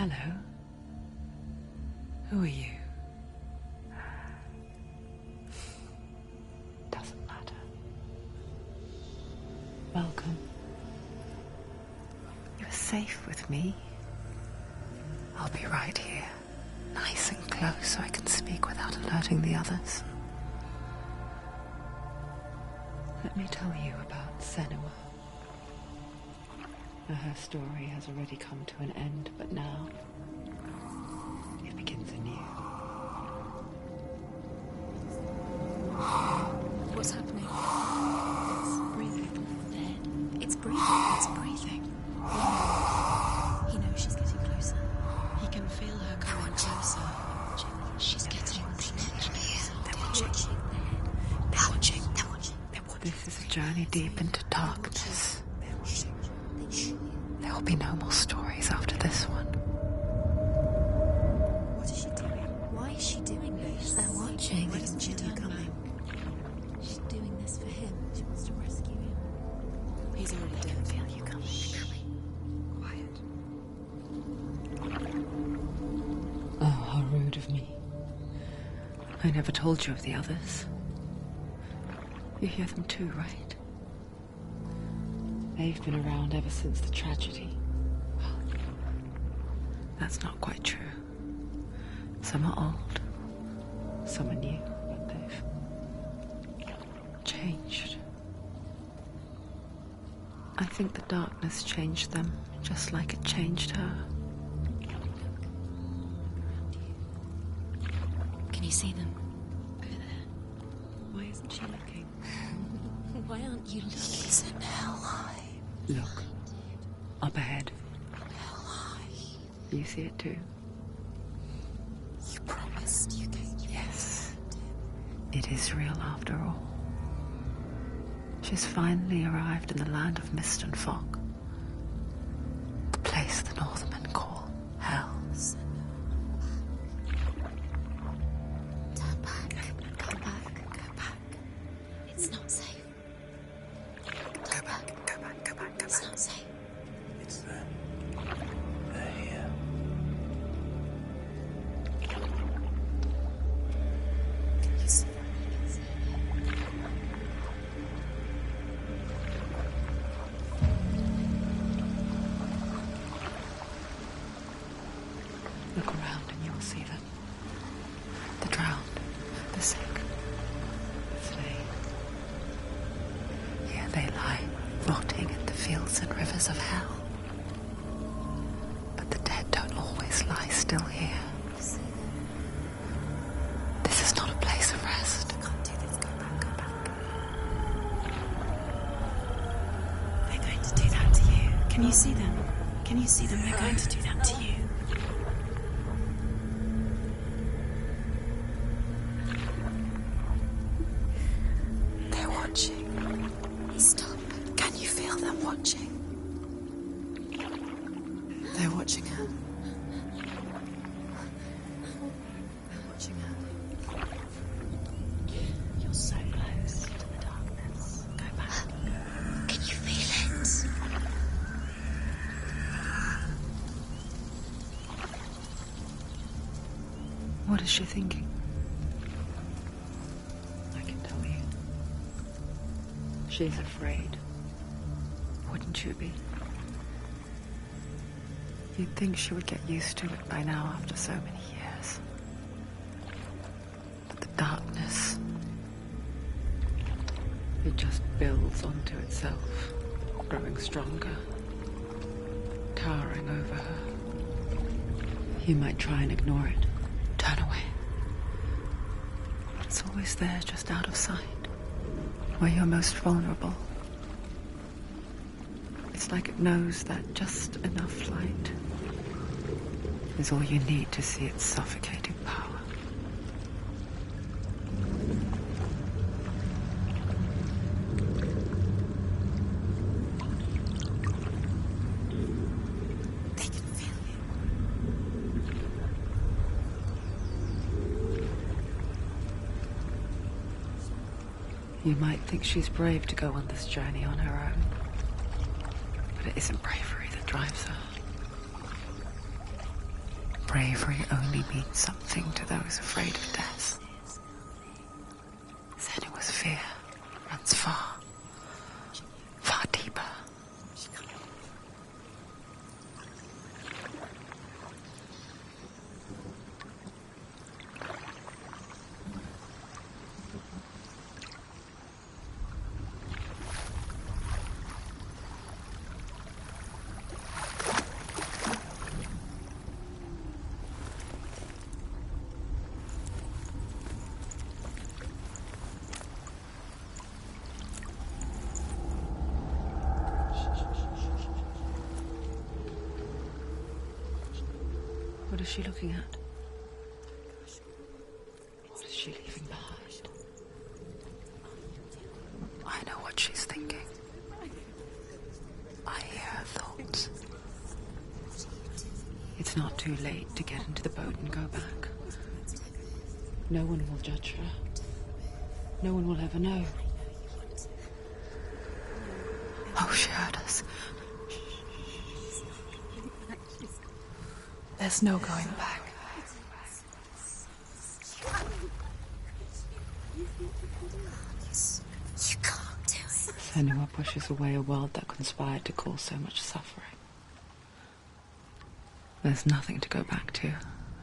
Hello. Who are you? Doesn't matter. Welcome. You're safe with me. I'll be right here, nice and close so I can speak without alerting the others. Let me tell you about Senua. Her story has already come to an end, but now it begins anew. What's happening? It's breathing. Dead. It's breathing. It's breathing. He knows she's getting closer. He can feel her coming closer. She's getting closer. They're watching. They're watching. They're watching. They're watching. This is a journey deep into darkness. They're watching. There will be no more stories after this one. What is she doing? Why is she doing this? They're watching. Why doesn't she turn coming? She's doing this for him. She wants to rescue him. He's already dead. I feel you coming. Quiet. Oh, how rude of me. I never told you of the others. You hear them too, right? They've been around ever since the tragedy. Well, that's not quite true. Some are old, some are new, but they've changed. I think the darkness changed them, just like it changed her. Can you see them? Over there. Why isn't she looking? Why aren't you looking? He's in hell high. Look, up ahead. Hell high. You see it too? You promised you gave. Yes. It is real after all. She's finally arrived in the land of mist and fog. The place the Northmen call hell. Turn back. Come back. Go back. It's not safe. Go back, go back, go back, go back. It's not safe. It's them. They're here. Can you see? Look around and you'll see them. The drowned, the sick, the slain. Here they lie, rotting in the fields and rivers of hell. But the dead don't always lie still here. This is not a place of rest. I can't do this. Go back. Go back. They're going to do that to you. Can you see them? Can you see them? They're going to do that to you. They're watching. Stop. Can you feel them watching? They're watching her. They're watching her. You're so close to the darkness. Go back. Can you feel it? What is she thinking? I can tell you. She's afraid. Wouldn't you be? You'd think she would get used to it by now after so many years. But the darkness, it just builds onto itself, growing stronger, towering over her. You might try and ignore it, turn away. But it's always there, just out of sight, where you're most vulnerable. It's like it knows that just enough light is all you need to see its suffocating power. They can feel you. You might think she's brave to go on this journey on her own, but it isn't bravery that drives her. bravery only means something to those afraid of death. Senua's fear runs far, far deeper. What is she looking at? What is she leaving behind? I know what she's thinking. I hear her thoughts. It's not too late to get into the boat and go back. No one will judge her. No one will ever know. Oh, she heard us. There's no going back. You can't do it. Senua pushes away a world that conspired to cause so much suffering. There's nothing to go back to,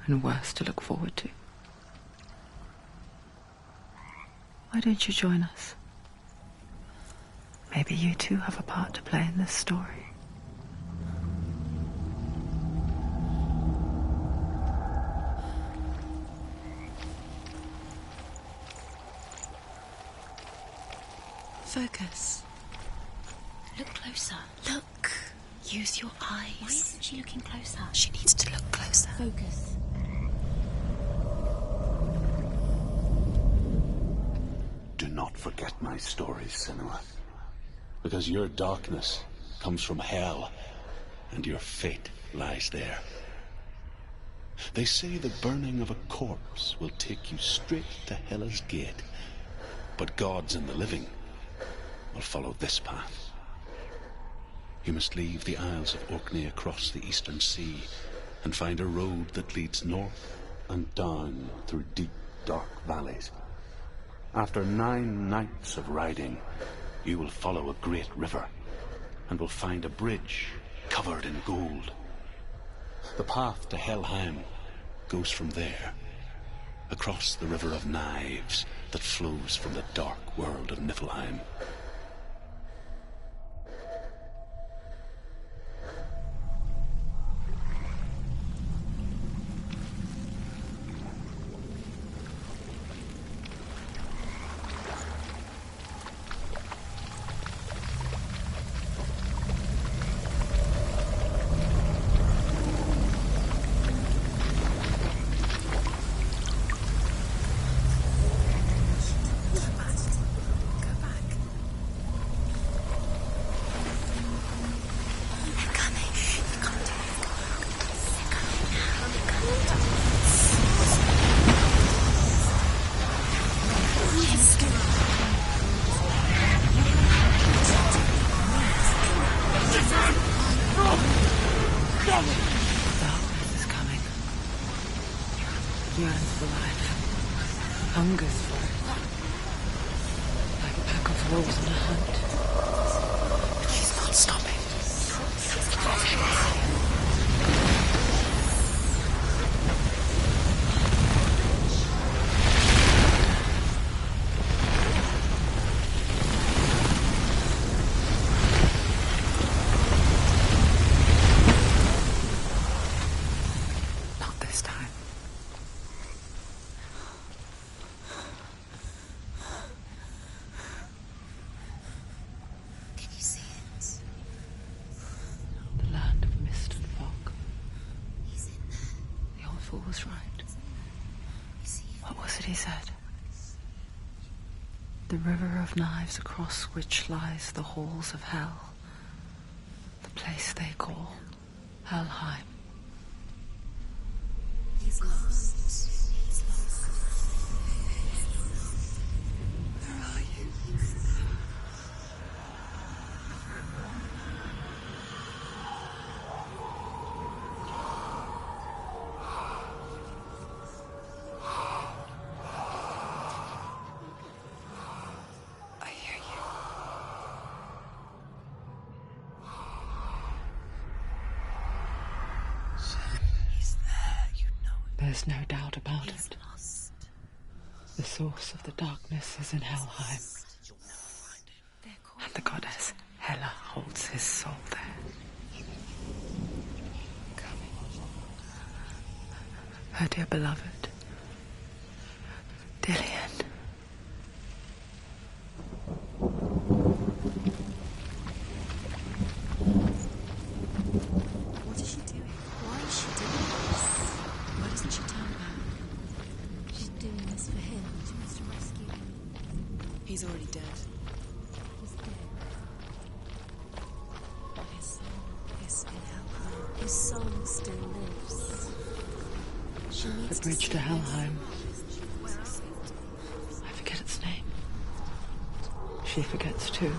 and worse to look forward to. Why don't you join us? Maybe you too have a part to play in this story. Focus. Look closer. Look. Use your eyes. Why isn't she looking closer? She needs to look closer. Focus. Do not forget my stories, Senua. Because your darkness comes from hell, and your fate lies there. They say the burning of a corpse will take you straight to Hela's gate, but gods and the living will follow this path. You must leave the Isles of Orkney across the eastern sea and find a road that leads north and down through deep, dark valleys. After 9 nights of riding, you will follow a great river and will find a bridge covered in gold. The path to Helheim goes from there, across the River of Knives that flows from the dark world of Niflheim. Darkness is coming. Yearns for life. Hungers for it. Like a pack of wolves on a hunt. She's not stopping. Not this time. Can you see it? The land of mist and fog. He's in there. The old fool was right. You see him? What was it he said? The river of knives across which lies the halls of hell. The place they call Helheim. He's lost. He's lost. Where are you? There's no doubt about He's it. lost. The source of the darkness is in Helheim, They're called and the goddess Hela holds his soul there. Her dear beloved, Dillian. What is she doing? Why is she doing this? Why doesn't she turn back? She's doing this for him. She wants to rescue him. He's already dead. He's dead. But his soul is in Helheim. His soul still lives. She needs The bridge see to him. Helheim. I forget its name. She forgets too.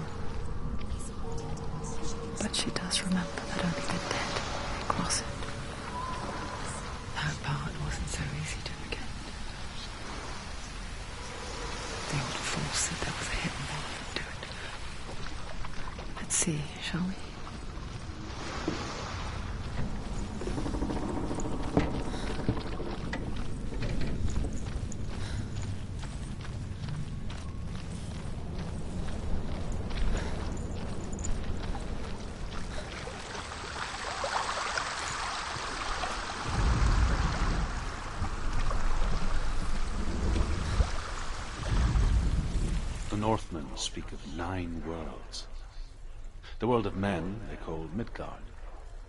But she does remember that only the dead may cross it. That part wasn't so easy to forget. The old fool said there was a hidden benefit to it. Let's see, shall we? The Northmen speak of 9 worlds. The world of men they call Midgard.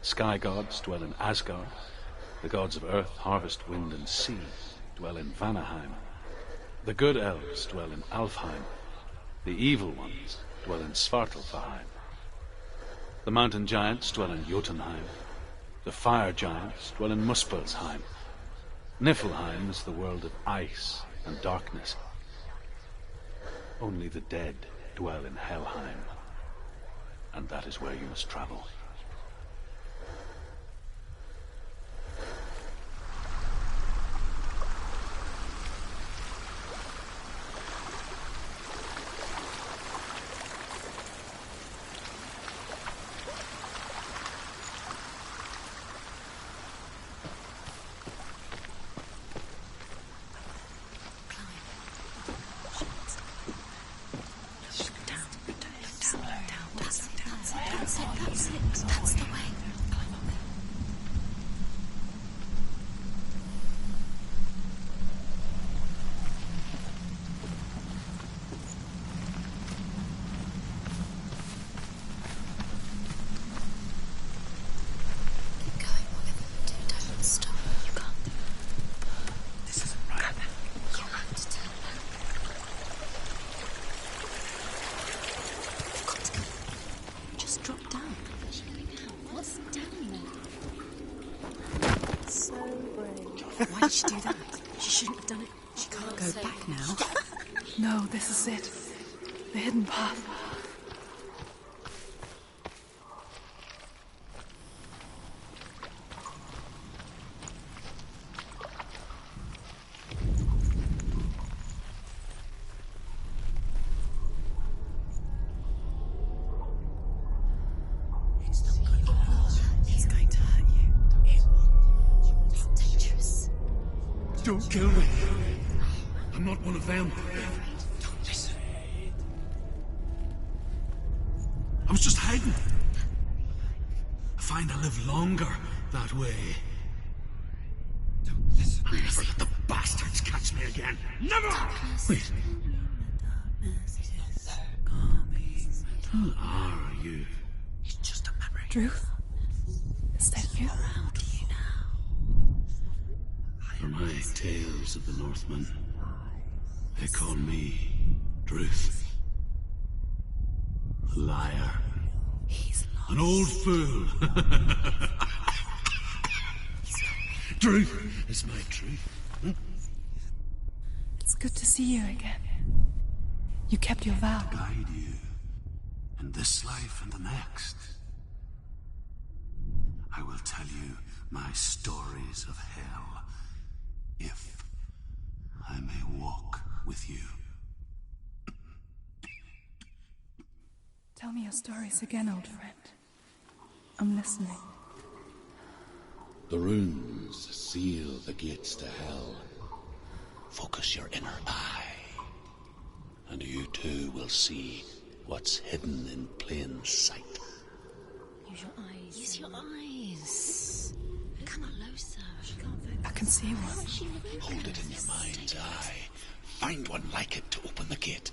Sky gods dwell in Asgard. The gods of earth, harvest, wind, and sea dwell in Vanaheim. The good elves dwell in Alfheim. The evil ones dwell in Svartalfheim. The mountain giants dwell in Jotunheim. The fire giants dwell in Muspelheim. Niflheim is the world of ice and darkness. Only the dead dwell in Helheim, and that is where you must travel. That's the way. Keep going, whatever you do, don't stop. You can't. This isn't right. You have to turn back. You've got to go. Just drop down. What's down there? So brave. Why did she do that? She shouldn't have done it. She can't go back now. No, this is it. The hidden path. It's not going to hurt. It's going to hurt you. It's dangerous. Don't kill me. I'm not one of them. Don't listen. I was just hiding. I find I live longer that way. Don't listen. I'll never let the bastards catch me again. Never! Wait, who are you? It's just a memory. Druth? Is that you? Around you now. For my tales of the Northmen, they call me Druth. A liar. He's lost. An old fool. Truth is my truth. It's good to see you again. You kept your vow. Guide you in this life and the next. I will tell you my stories of hell, if I may walk with you. Tell me your stories again, old friend. I'm listening. The runes seal the gates to hell. Focus your inner eye, and you too will see what's hidden in plain sight. Use your eyes. Use your eyes. Come closer. I can see one. Hold it in your mind's eye. Find one like it to open the gate.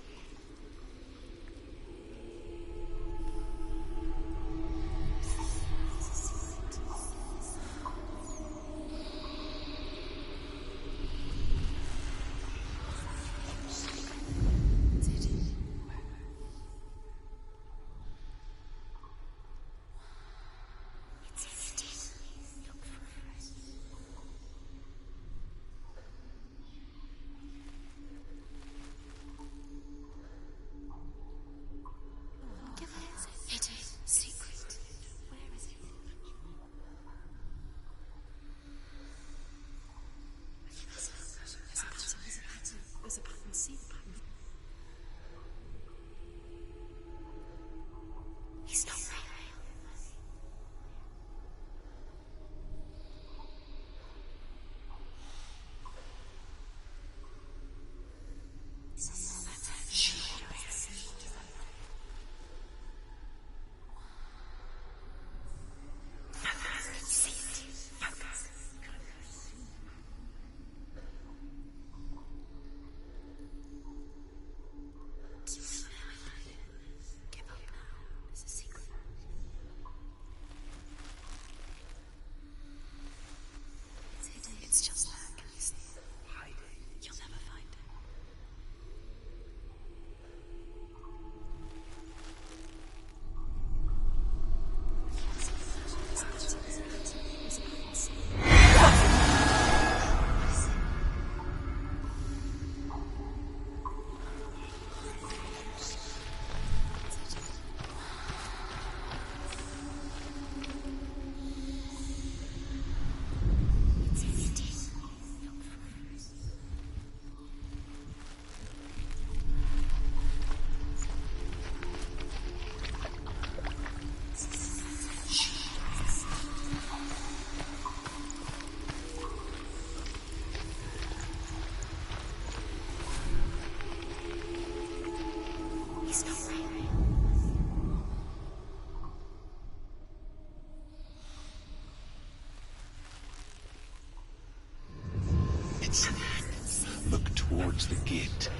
Look towards the gate,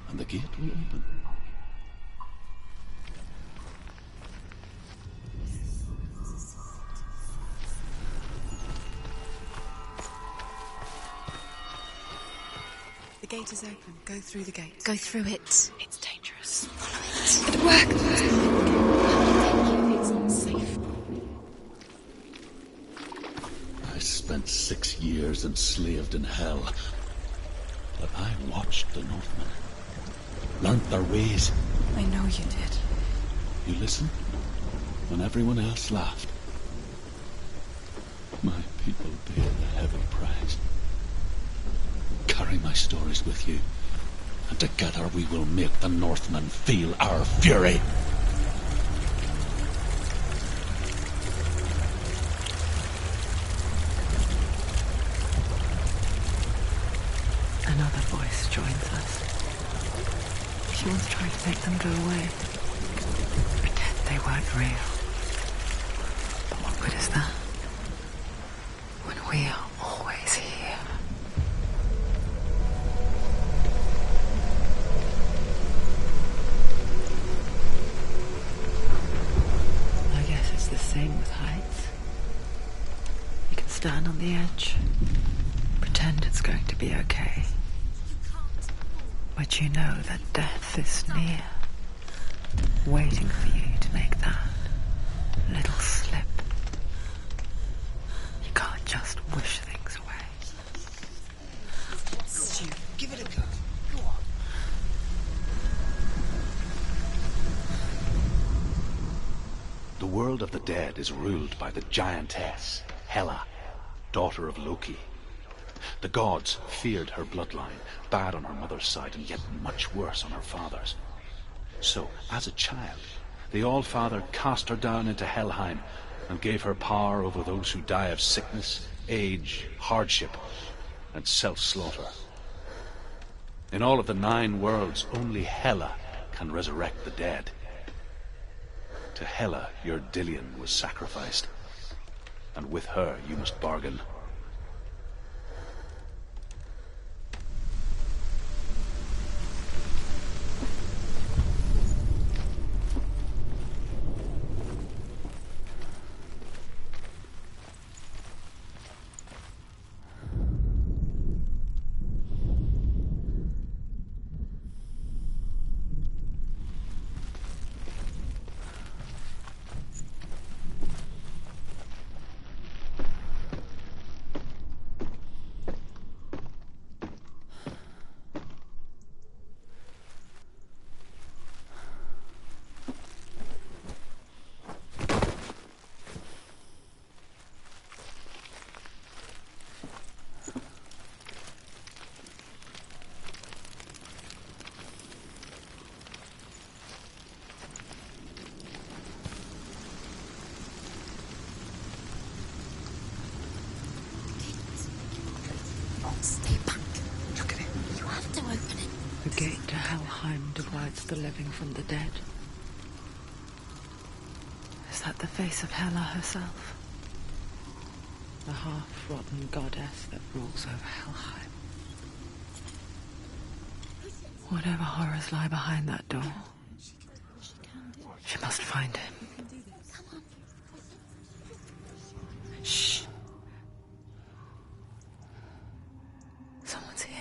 and the gate will open. The gate is open. Go through the gate. Go through it. It's dangerous. It worked. It's not safe. I spent 6 years enslaved in hell. But I watched the Northmen, learnt their ways. I know you did. You listened when everyone else laughed. My people paid the heavy price. Carry my stories with you, and together we will make the Northmen feel our fury. Another voice joins us. She wants to try to make them go away. Pretend they weren't real. But what good is that? When we are always here. I guess it's the same with heights. You can stand on the edge, pretend it's going to be okay. But you know that death is near, waiting for you to make that little slip. You can't just wish things away. Stu, give it a go. Go on. The world of the dead is ruled by the giantess, Hela, daughter of Loki. The gods feared her bloodline, bad on her mother's side and yet much worse on her father's. So, as a child, the All-Father cast her down into Helheim and gave her power over those who die of sickness, age, hardship, and self-slaughter. In all of the 9 worlds, only Hela can resurrect the dead. To Hela, your Dillion was sacrificed, and with her you must bargain. Stay back. Look at it. You have to open it. The gate to Helheim divides the living from the dead. Is that the face of Hela herself? The half-rotten goddess that rules over Helheim. Whatever horrors lie behind that door, she must find him. Shh. Someone's here.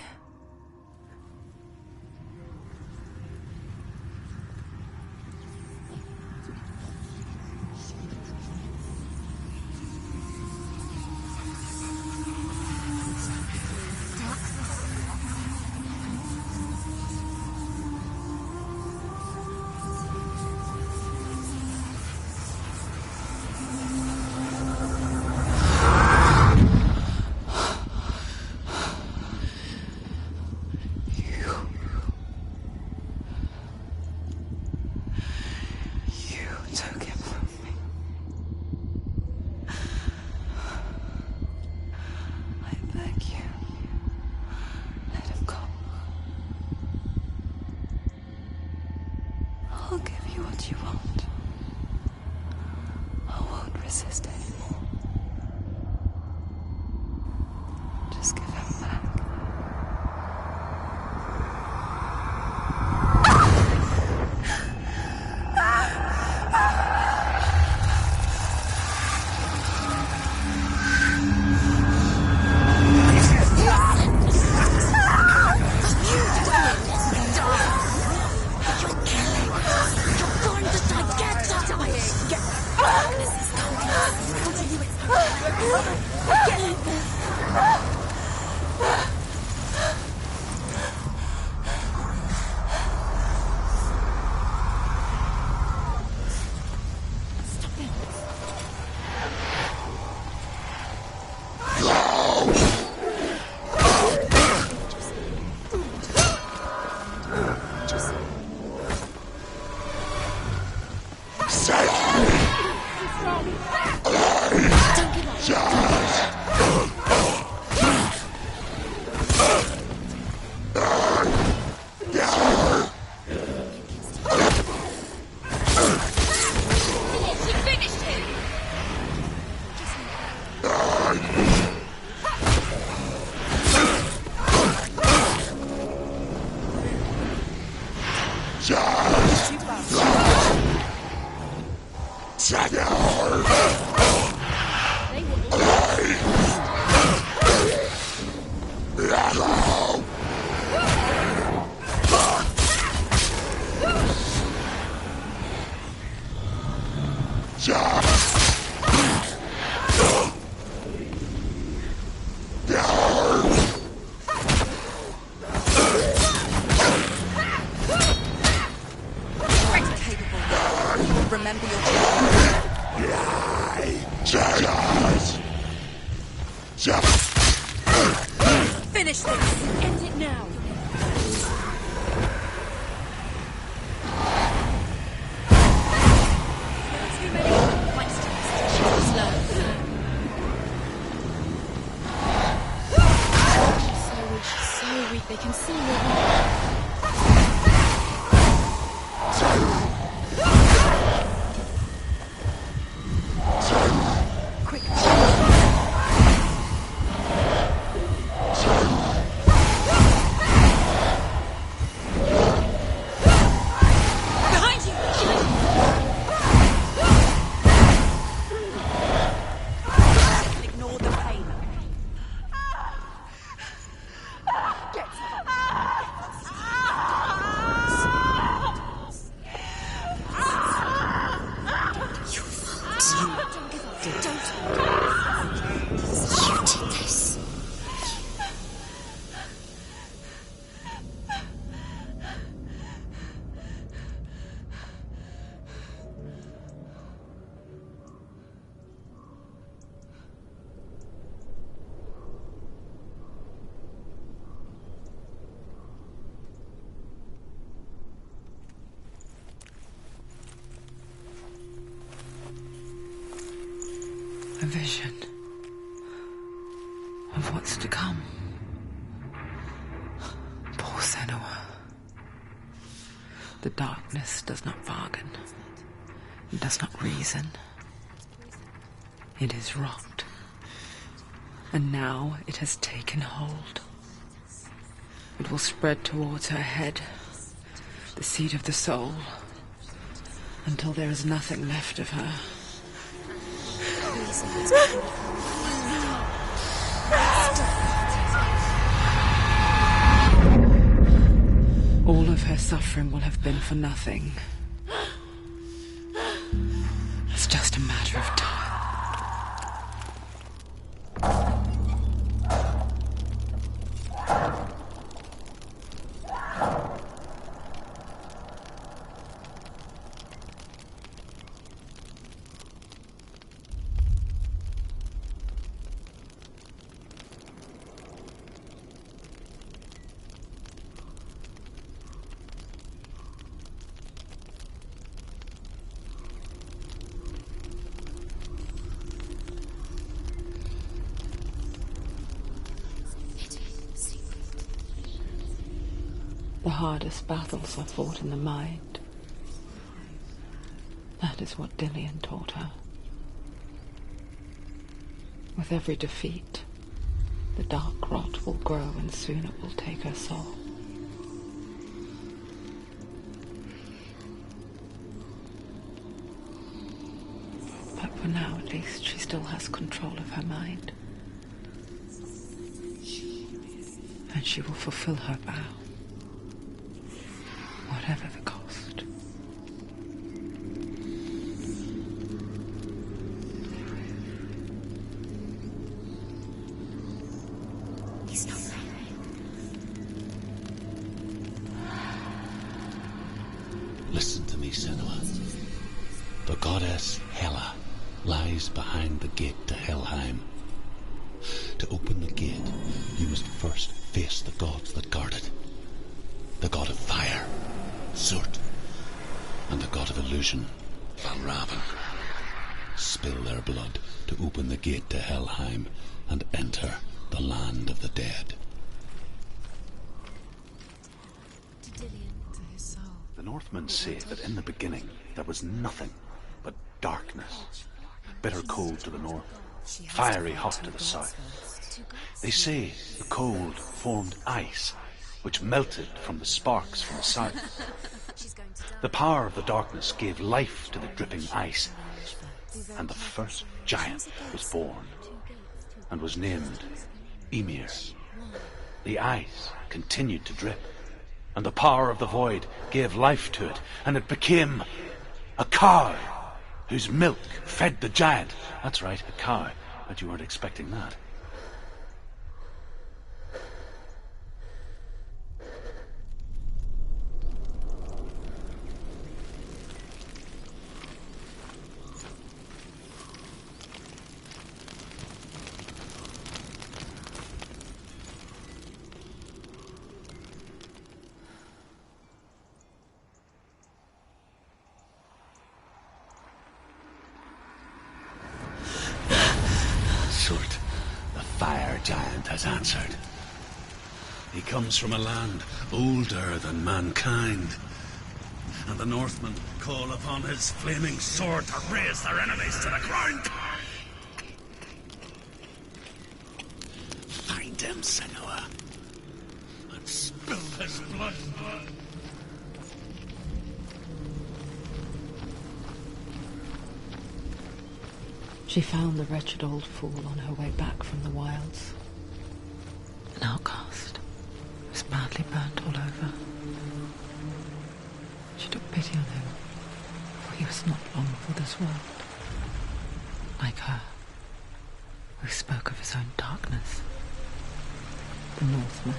I'll give you what you want. I won't resist anymore. Just give him back. Remember your finish this! End it now! There are too many monsters. A vision of what's to come. Poor Senua. The darkness does not bargain. It does not reason. It is rot. And now it has taken hold. It will spread towards her head, the seat of the soul, until there is nothing left of her. All of her suffering will have been for nothing. It's just a matter of time. The hardest battles are fought in the mind. That is what Dillian taught her. With every defeat, the dark rot will grow and soon it will take her soul. But for now, at least, she still has control of her mind. And she will fulfill her vow. Whatever the cost. He's not there. Listen to me, Senua. The goddess Hela lies behind the gate to Helheim. To open the gate, you must first face the gods that guard it. The god of fire, Surt, and the god of illusion, Valravan. Spill their blood to open the gate to Helheim and enter the land of the dead. To Dillian, to his soul. The Northmen say that in the beginning there was nothing but darkness. Bitter cold to the north, fiery hot to the south. They say the cold formed ice, which melted from the sparks from the south. The power of the darkness gave life to the dripping ice, and the first giant was born, and was named Ymir. The ice continued to drip, and the power of the void gave life to it, and it became a cow, whose milk fed the giant. That's right, a cow. But you weren't expecting that. Surt, the fire giant, has answered. He comes from a land older than mankind, and the the Northmen call upon his flaming sword to raze their enemies to the ground. Find him, Senua, and spill his blood. She found the wretched old fool on her way back from the wilds. An outcast. He was badly burnt all over. She took pity on him, for he was not long for this world. Like her, who spoke of his own darkness. The Northman.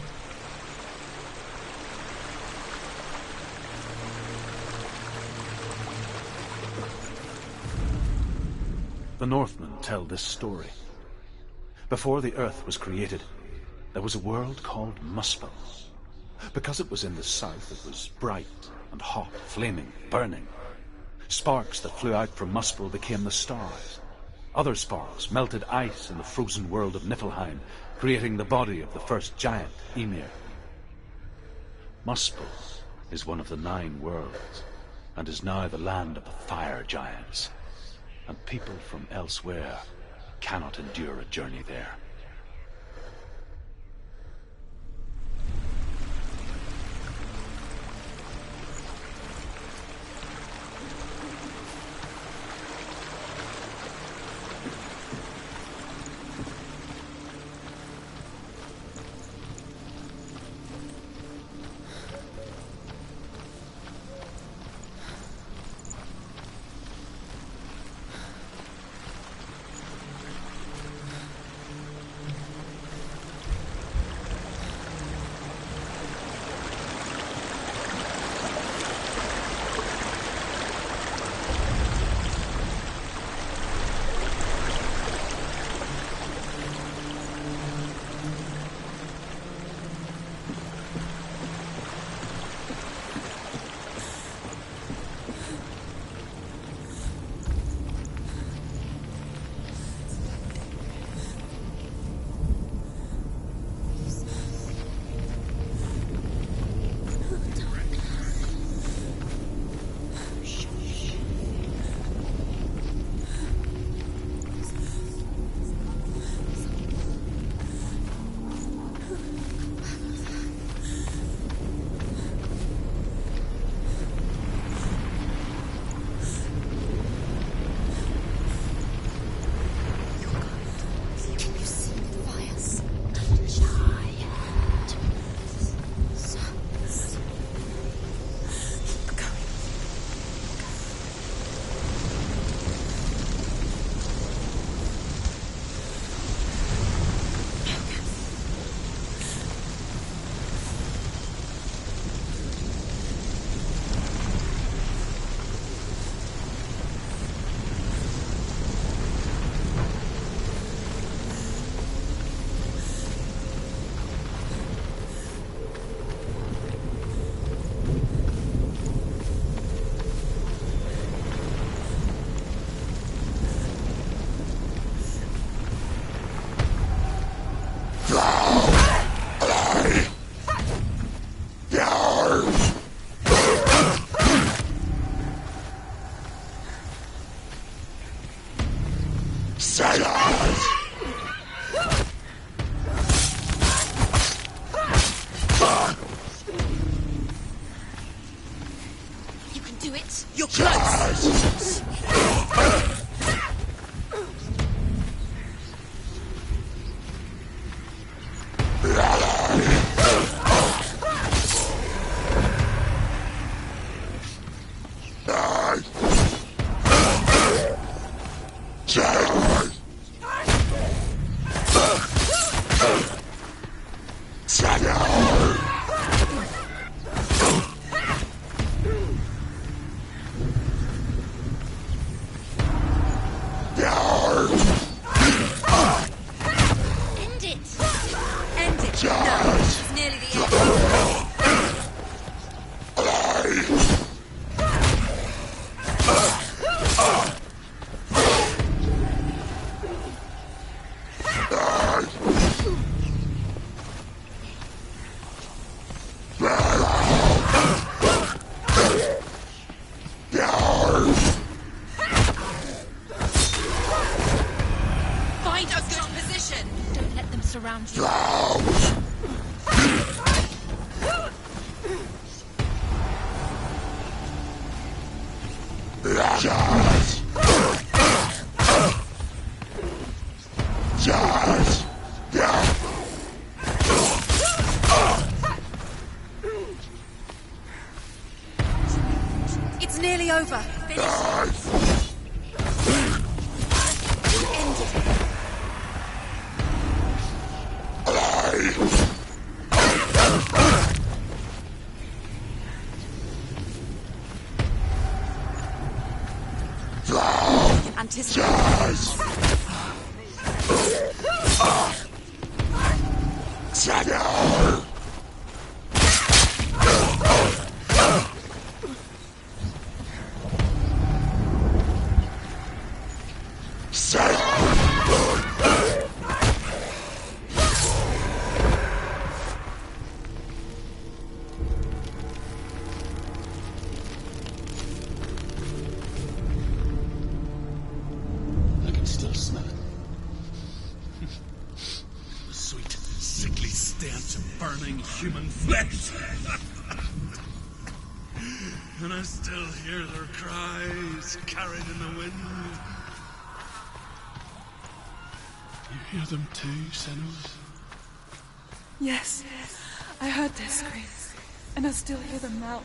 The Northmen tell this story. Before the Earth was created, there was a world called Muspel. Because it was in the south, it was bright and hot, flaming, burning. Sparks that flew out from Muspel became the stars. Other sparks melted ice in the frozen world of Niflheim, creating the body of the first giant, Ymir. Muspel is one of the 9 worlds, and is now the land of the fire giants. And people from elsewhere cannot endure a journey there. You can do it. You're close. around you. It's nearly over. Finish. End it. Anticipate. I can still smell it. The sweet, sickly stench of burning human flesh. And I still hear their cries carried in the wind. You hear them too, Senua? Yes, I heard their screams, and I still hear them now.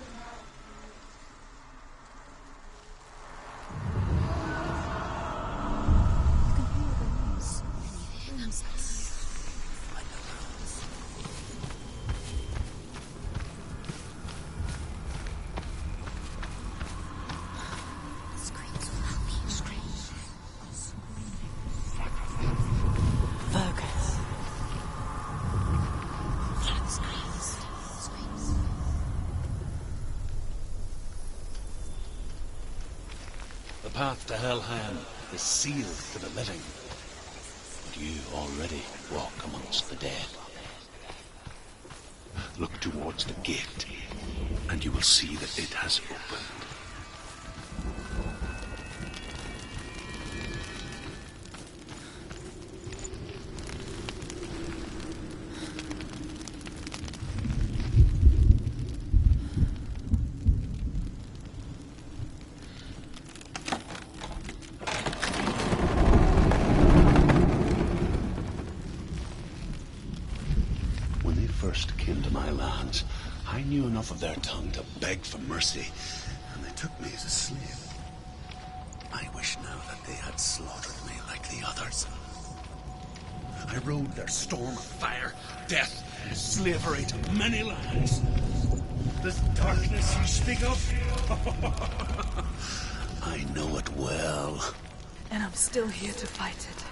Focus. The path to Helheim is sealed for the living. But you already walk amongst the dead. Look towards the gate, and you will see that it has opened. When they first came to my lands, I knew enough of their tongue to beg for mercy, and they took me as a slave. I wish now that they had slaughtered me like the others. I rode their storm of fire, death, and slavery to many lands. This darkness you speak of, I know it well. And I'm still here to fight it.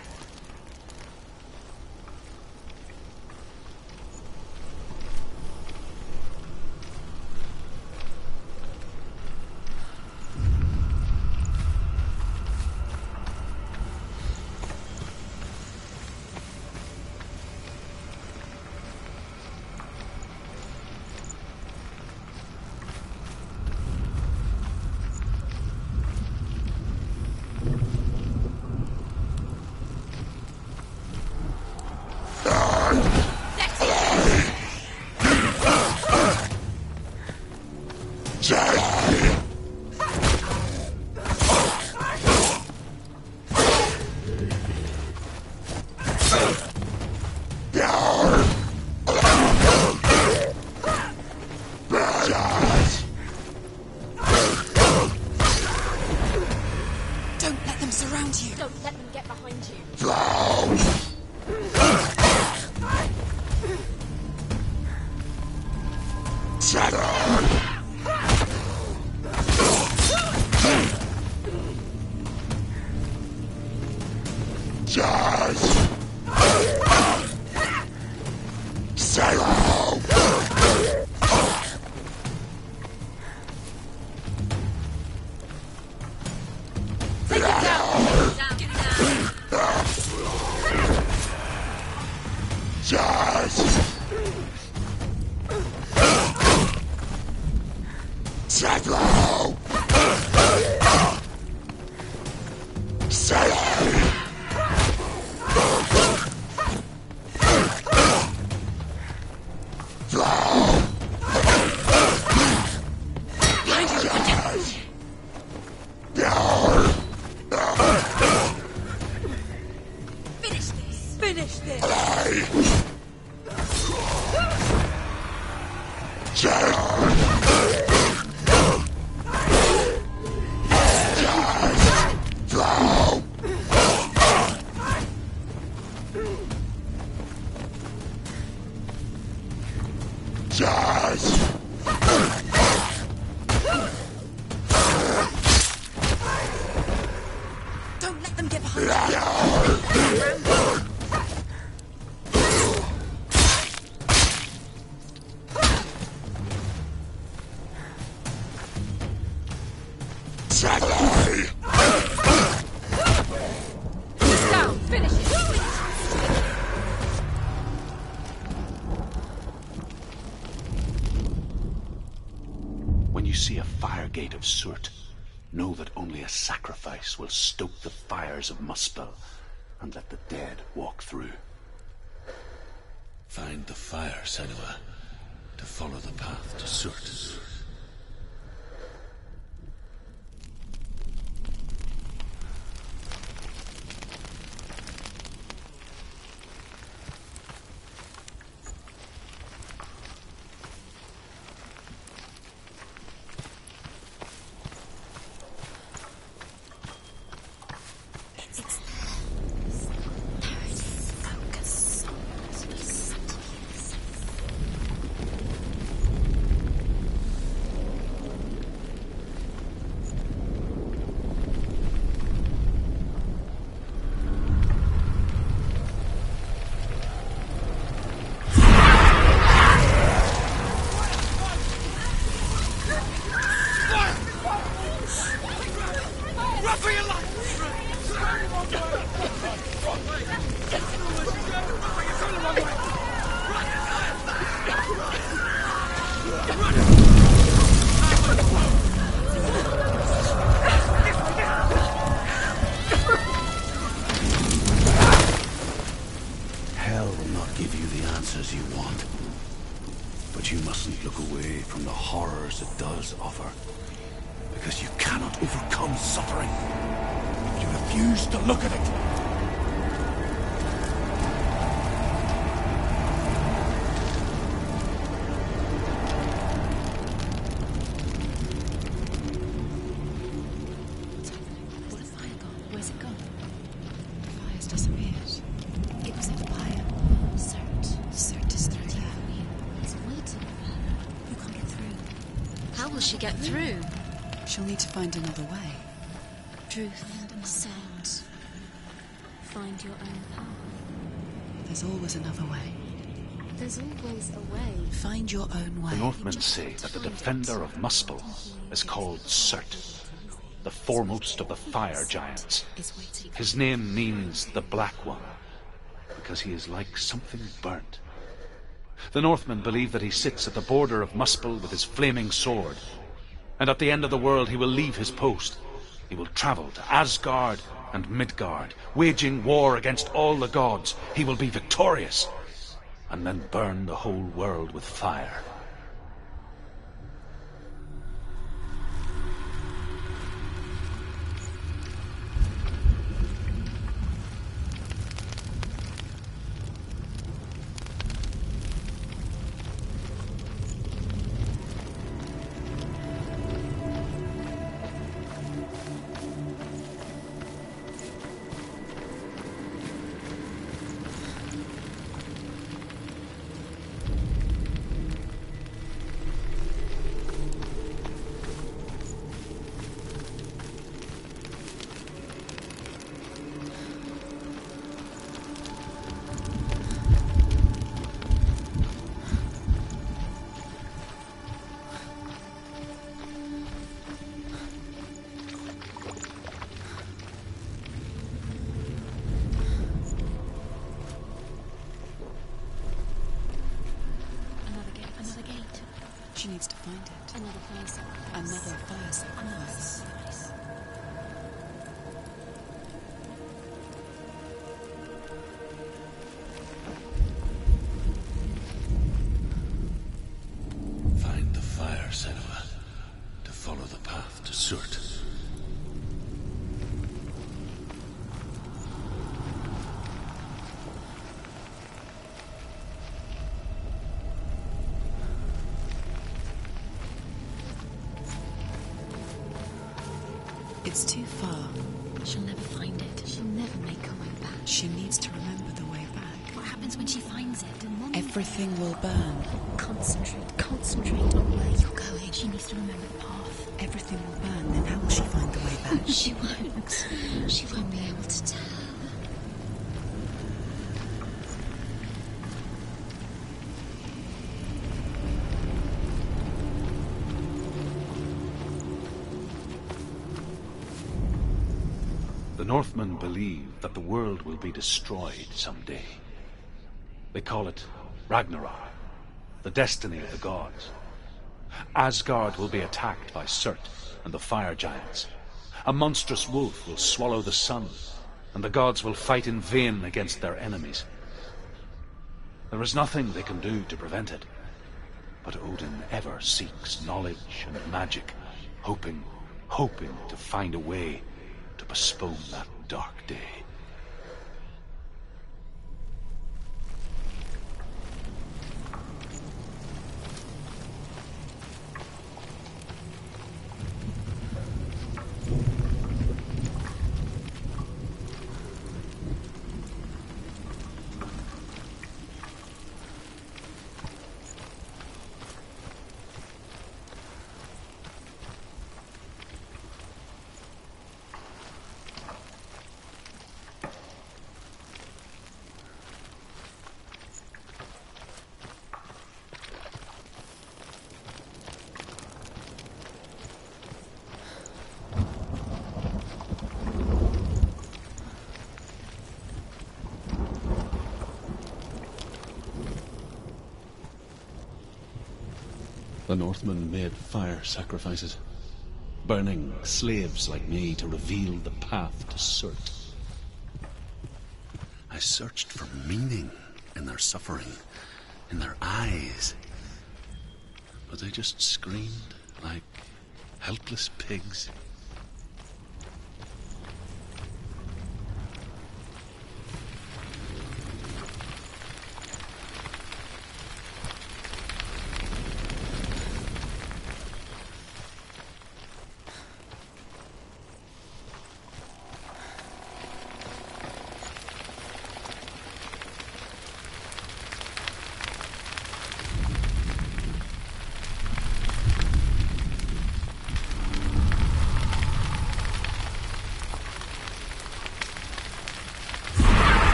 Down, finish it! When you see a fire gate of soot, know that only a sacrifice will stoke the fires of Muspel and let the dead walk through. Find the fire, Senua, to follow the path to soot. Hell will not give you the answers you want. But you mustn't look away from the horrors it does offer. Because you cannot overcome suffering if you refuse to look at it. What's happening? Where's the fire gone? Where's it gone? The fire's disappeared. It was a fire. Cert is through there. He's waiting for her. You can't get through. How will she get through? She'll need to find another way. Truth said, find your own path. There's always another way. There's always a way. Find your own way. The Northmen say that the defender of Muspel is called Cert, the foremost of the fire giants. Is waiting. His name means the Black One, because he is like something burnt. The Northmen believe that he sits at the border of Muspel with his flaming sword, and at the end of the world he will leave his post. He will travel to Asgard and Midgard, waging war against all the gods. He will be victorious, and then burn the whole world with fire. Another gate. She needs to find it. Another fire sacrifice. Another fire sacrifice. Find the fire, Senua, to follow the path to soot. It's too far. She'll never find it. She'll never make her way back. She needs to remember the way back. What happens when she finds it? Everything will burn. Concentrate on where you're going. She needs to remember the path. Everything will burn, then how will she find the way back? She won't. She won't be able to tell. The Northmen believe that the world will be destroyed someday. They call it Ragnarok, the destiny of the gods. Asgard will be attacked by Surt and the fire giants. A monstrous wolf will swallow the sun, and the gods will fight in vain against their enemies. There is nothing they can do to prevent it, but Odin ever seeks knowledge and magic, hoping to find a way to postpone that dark day. The Northmen made fire sacrifices, burning slaves like me to reveal the path to Surt. I searched for meaning in their suffering, in their eyes, but they just screamed like helpless pigs.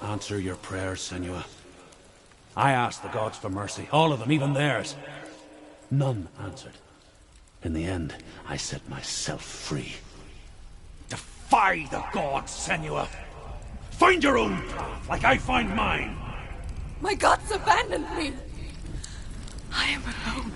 Answer your prayers, Senua. I asked the gods for mercy, all of them, even theirs. None answered. In the end, I set myself free. Defy the gods, Senua! Find your own path, like I find mine! My gods abandoned me! I am alone.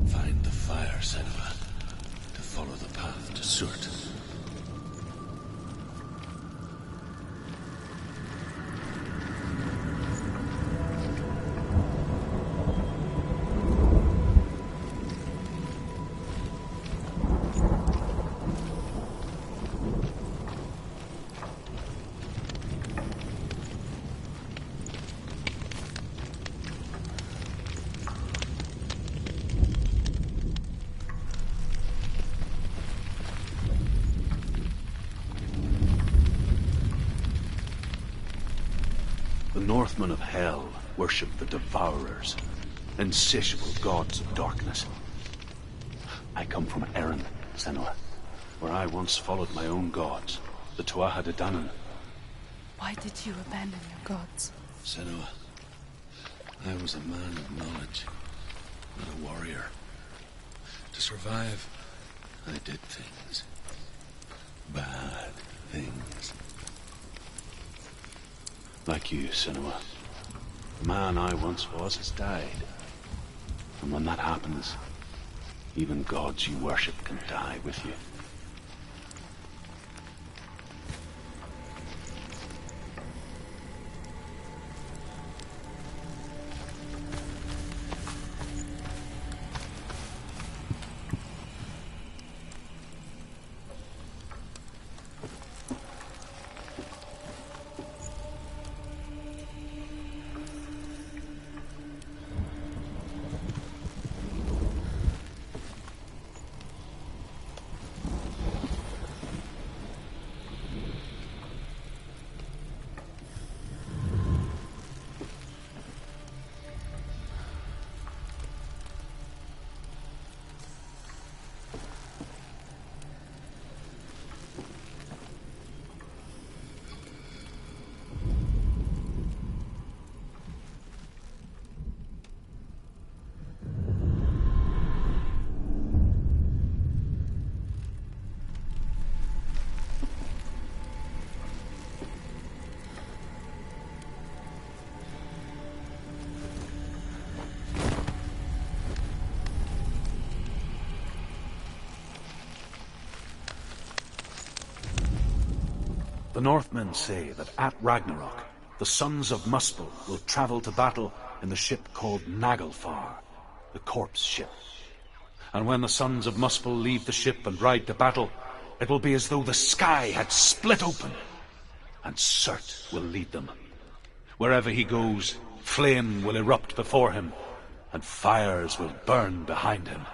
Find the fire, Senua, to follow the path to Surt. The Northmen of Hell worship the Devourers, insatiable gods of darkness. I come from Erin, Senua, where I once followed my own gods, the Tuatha De Danann. Why did you abandon your gods? Senua, I was a man of knowledge. not a warrior. To survive, I did things. Bad things. Like you, Senua. The man I once was has died. And when that happens, even gods you worship can die with you. The Northmen say that at Ragnarok, the sons of Muspel will travel to battle in the ship called Naglfar, the corpse ship. And when the sons of Muspel leave the ship and ride to battle, it will be as though the sky had split open, and Surt will lead them. Wherever he goes, flame will erupt before him, and fires will burn behind him.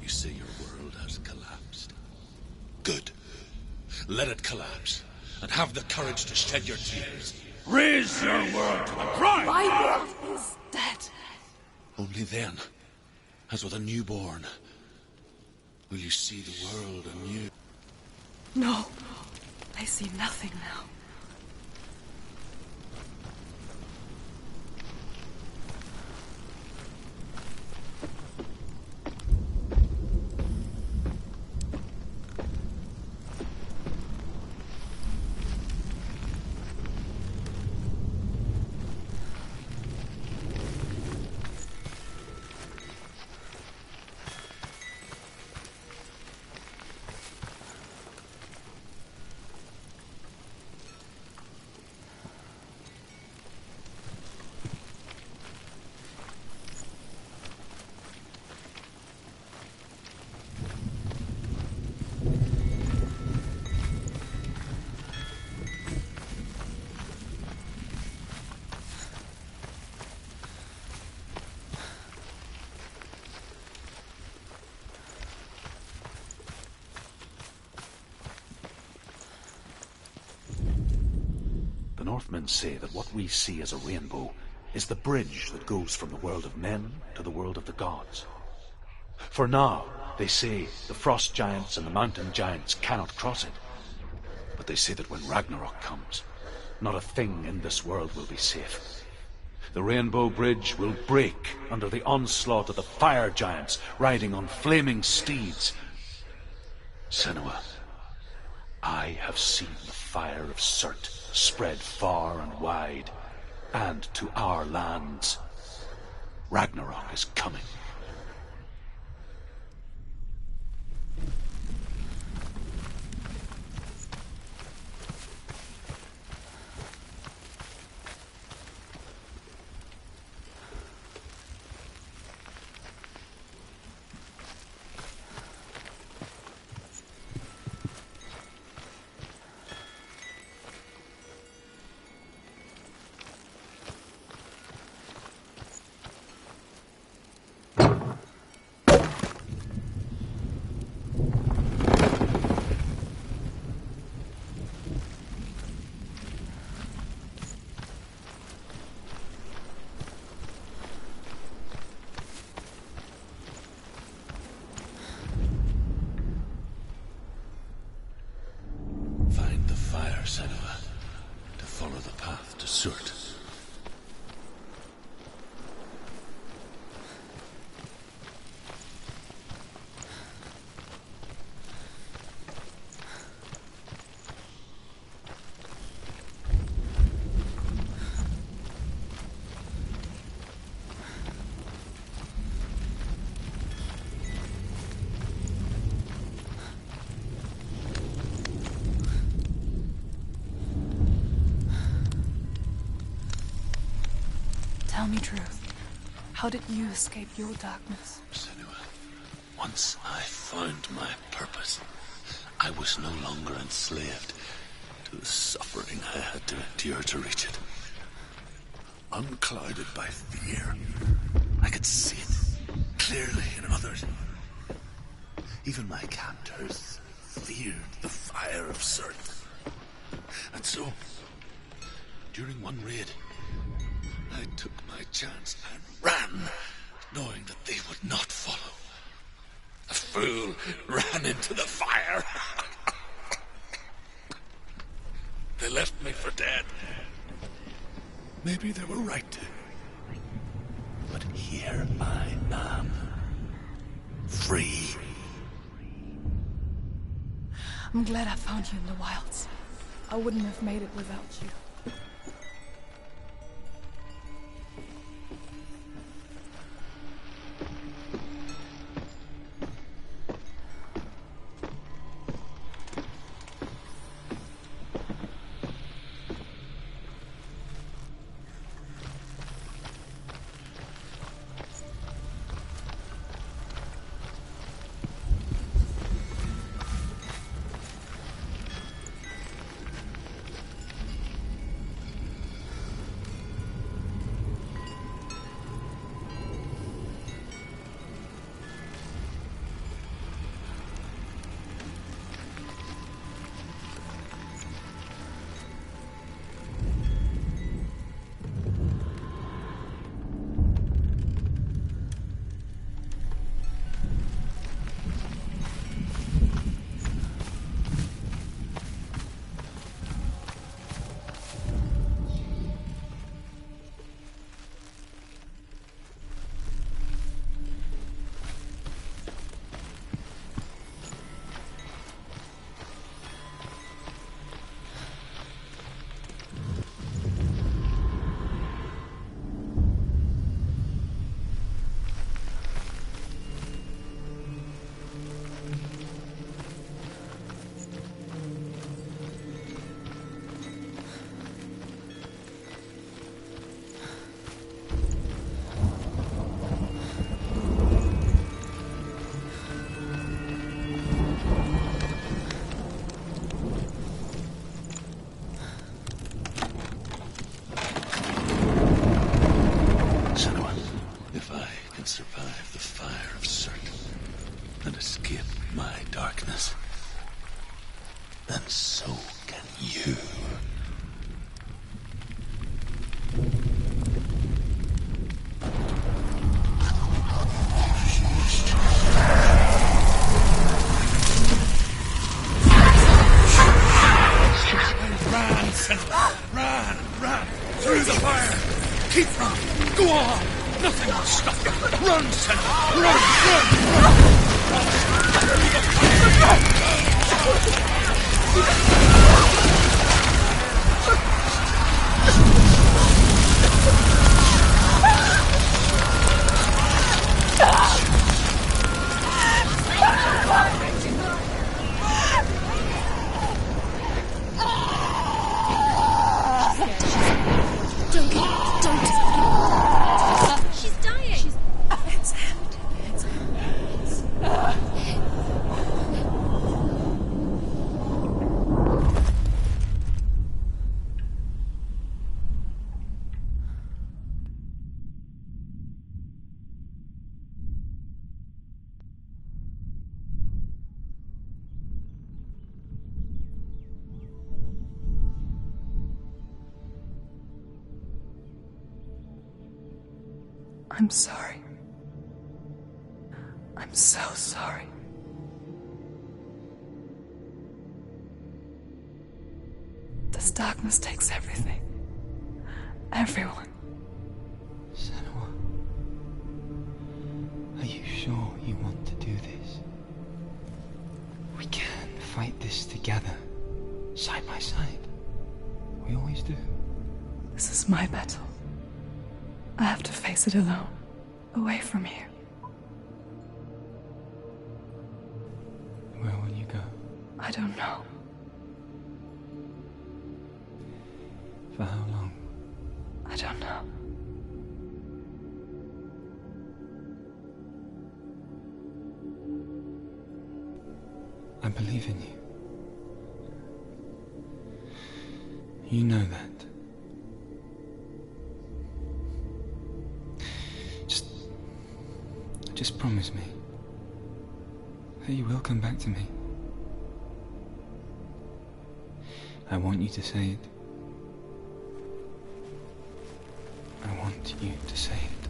You say your world has collapsed. Good. Let it collapse, and have the courage to shed your tears. Raise your world to the pride! My world is dead. Only then, as with a newborn, will you see the world anew. No, I see nothing now. The Northmen say that what we see as a rainbow is the bridge that goes from the world of men to the world of the gods. For now, they say, the frost giants and the mountain giants cannot cross it. But they say that when Ragnarok comes, not a thing in this world will be safe. The rainbow bridge will break under the onslaught of the fire giants riding on flaming steeds. Senua, I have seen the fire of Surt spread far and wide, and to our lands. Ragnarok is coming. Find the fire, Senua, to follow the path to Surt. Tell me truth. How did you escape your darkness? Senua, once I found my purpose, I was no longer enslaved to the suffering I had to endure to reach it. Unclouded by fear, I could see it clearly in others. Even my captors feared the fire of Surt. And so, during one raid. I took my chance and ran, knowing that they would not follow. The fool ran into the fire. They left me for dead. Maybe they were right to. But here I am. Free. I'm glad I found you in the wilds. I wouldn't have made it without you. Survive the fire of certain and escape my darkness, then so can you. Run, Senua! Run! Through the fire! Keep running! Go on! Nothing will stop you! Run, Senua! Run! She's dying! It's empty. I'm sorry. I'm so sorry. This darkness takes everything. Everyone. Senua, are you sure you want to do this? We can fight this together, side by side. We always do. This is my battle. I have to face it alone, away from here. Where will you go? I don't know. For how long? I don't know. I believe in you. You know that. Just promise me that you will come back to me. I want you to say it. you to say it.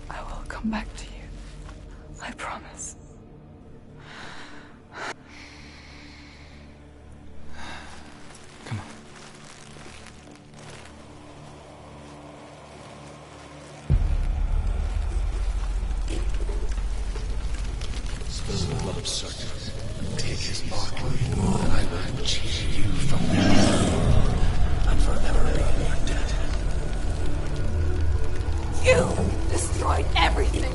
I will come back to you. I promise. Come on. Spill the blood of Circus and take his mark, and I will chase you from this and forever be your debt. You destroyed everything.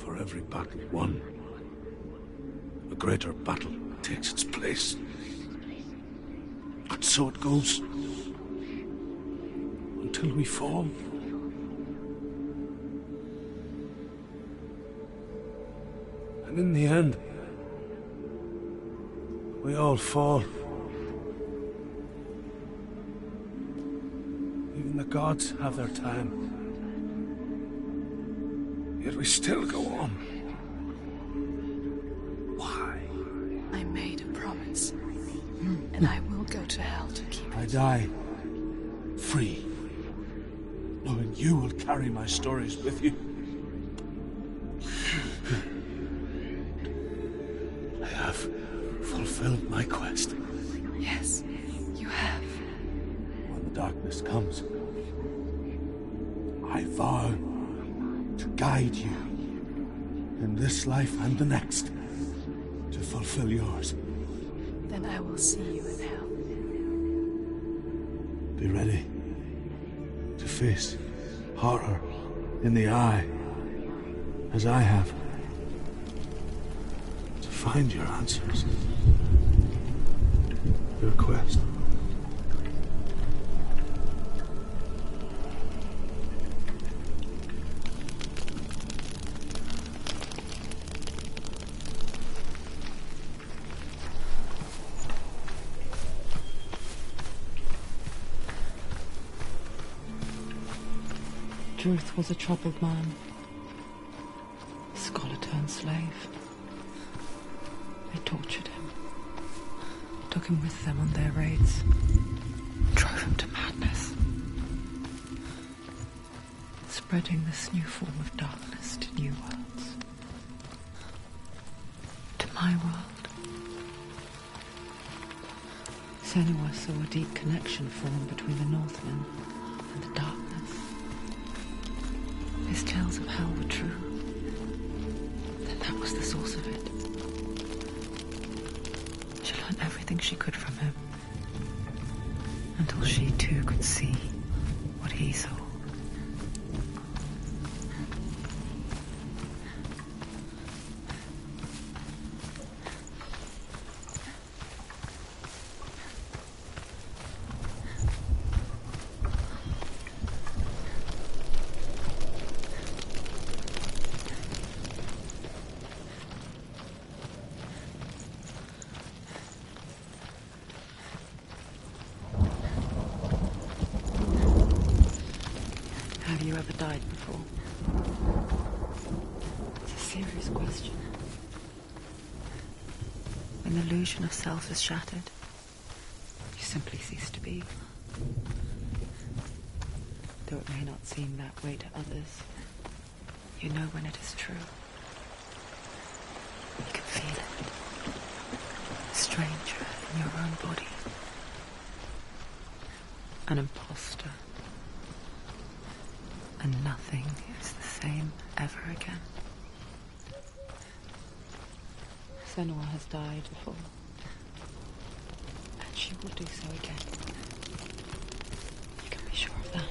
for every battle won, a greater battle takes its place. And so it goes. Until we fall. And in the end, we all fall. Even the gods have their time. Yet we still go on. Why? I made a promise. And I will go to hell to keep it. I die free, knowing you will carry my stories with you. I have fulfilled my quest. Yes, you have. When the darkness comes, I vow to guide you in this life and the next to fulfill yours. Then I will see you in hell. Be ready to face horror in the eye, as I have, to find your answers, your quest. Druth was a troubled man. Scholar turned slave. They tortured him. Took him with them on their raids. Drove him to madness. Spreading this new form of darkness to new worlds. To my world. Senua saw a deep connection form between the Northmen and the darkness. His tales of hell were true. Then that was the source of it. She learned everything she could from him. Until she too could see what he saw. Have you ever died before? It's a serious question. When the illusion of self is shattered, you simply cease to be. Though it may not seem that way to others, you know when it is true. You can feel it. A stranger in your own body. An imposter. And nothing is the same ever again. Senua has died before. And she will do so again. You can be sure of that.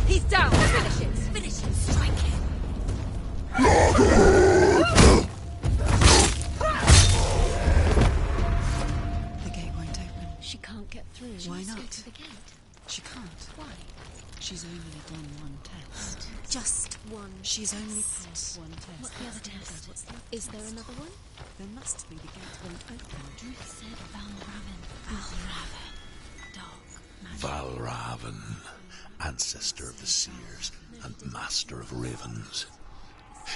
He's down! Finish it! Finish him! Strike him! The gate won't open. She can't get through. Why Let's go not? to the gate. She can't. Why? She's only done one test. Just one. She's only passed one test. What's the other test? What's the other Is there test? another one? There must be. The gate won't open. Ruth said Valraven. Valraven. Dog. Valraven, ancestor of the seers and master of ravens.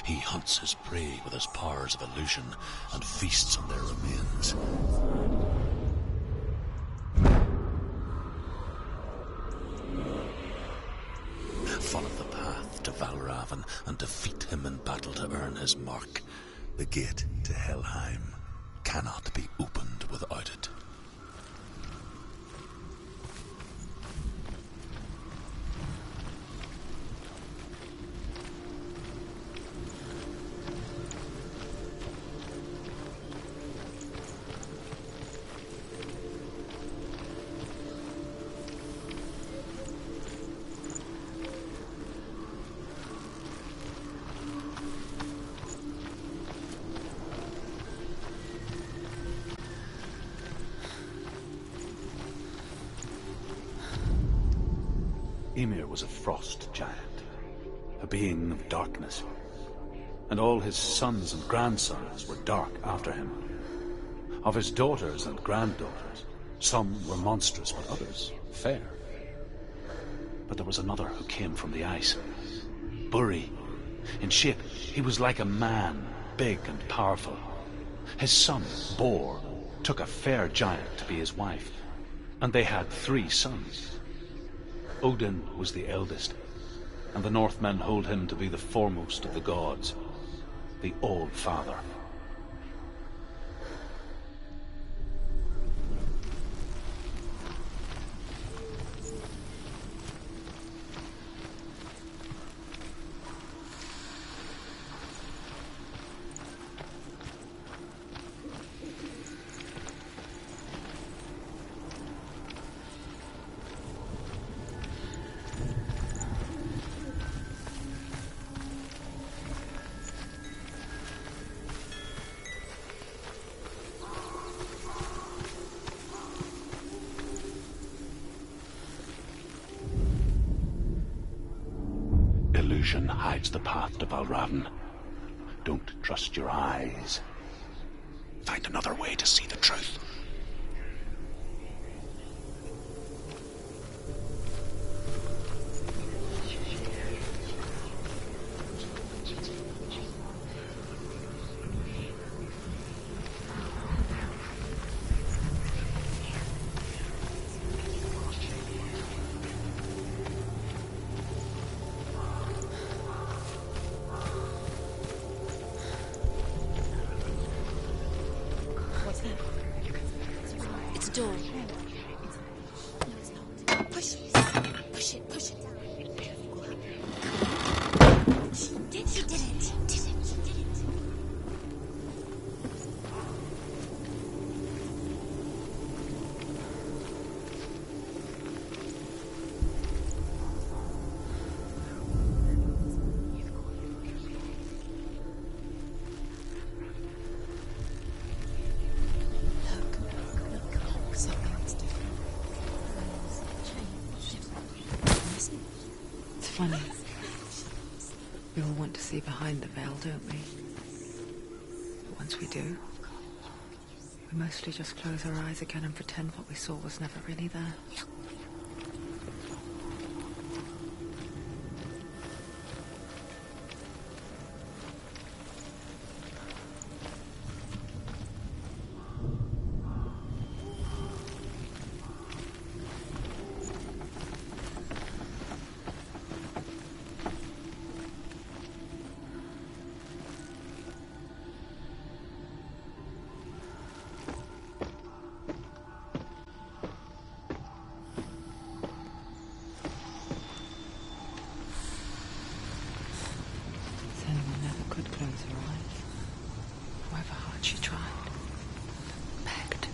He hunts his prey with his powers of illusion and feasts on their remains. Follow the path to Valraven and defeat him in battle to earn his mark. The gate to Helheim cannot be opened without it. Ymir was a frost giant, a being of darkness, and all his sons and grandsons were dark after him. Of his daughters and granddaughters, some were monstrous, but others fair. But there was another who came from the ice, Buri. In shape, he was like a man, big and powerful. His son, Bor, took a fair giant to be his wife, and they had 3 sons. Odin was the eldest, and the Northmen hold him to be the foremost of the gods, the All-Father. Illusion hides the path to Valraven. Don't trust your eyes. Find another way to see the truth. What's that? It's a door. No, it's not. Push it. Push it. Push it. She did it. She did it. Look. Something's different. funny. We all want to see behind the veil, don't we? But once we do, we mostly just close our eyes again and pretend what we saw was never really there. Senua never could close her eyes, however hard she tried. Begged.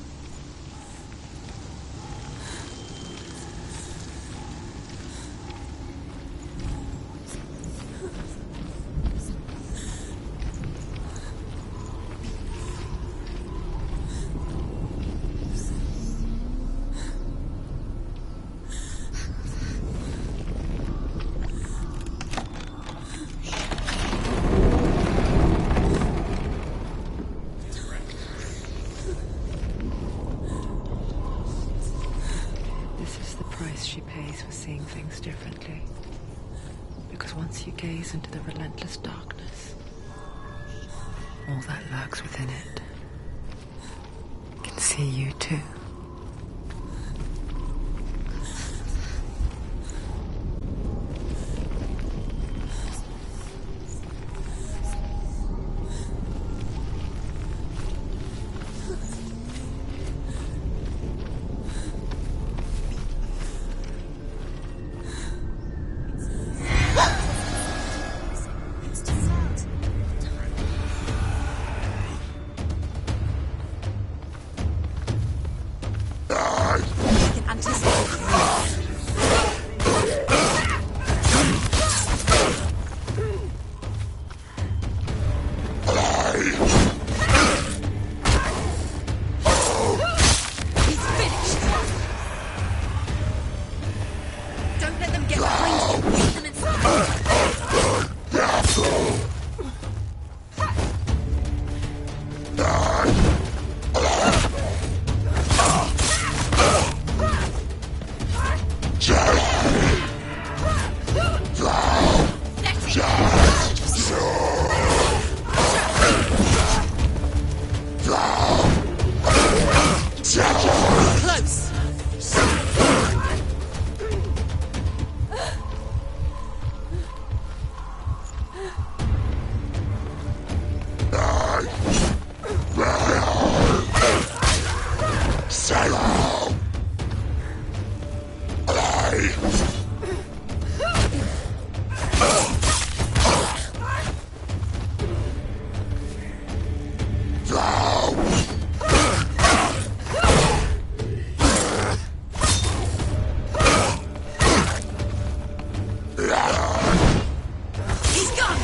This is the price she pays for seeing things differently. Because once you gaze into the relentless darkness, all that lurks within it can see you too. It's too loud. We can anticipate. He's finished. Don't let them get behind you. Leave them inside. Close. He's gone.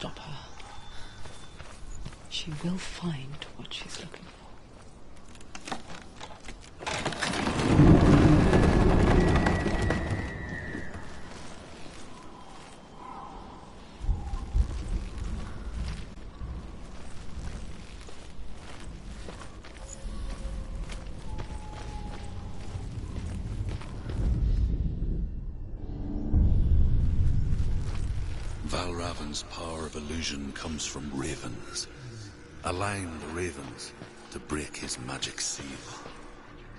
stop her. She will find what she's looking for. Valravan's power of illusion comes from ravens. Align the ravens to break his magic seal.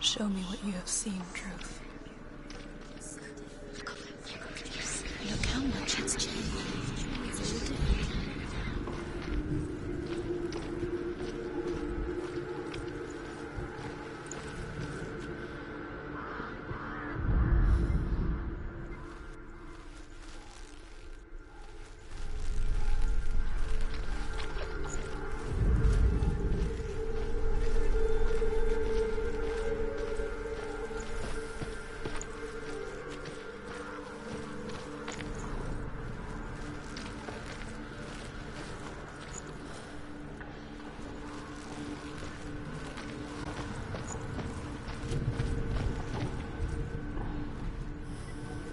Show me what you have seen, Truth. Look how much it's changed.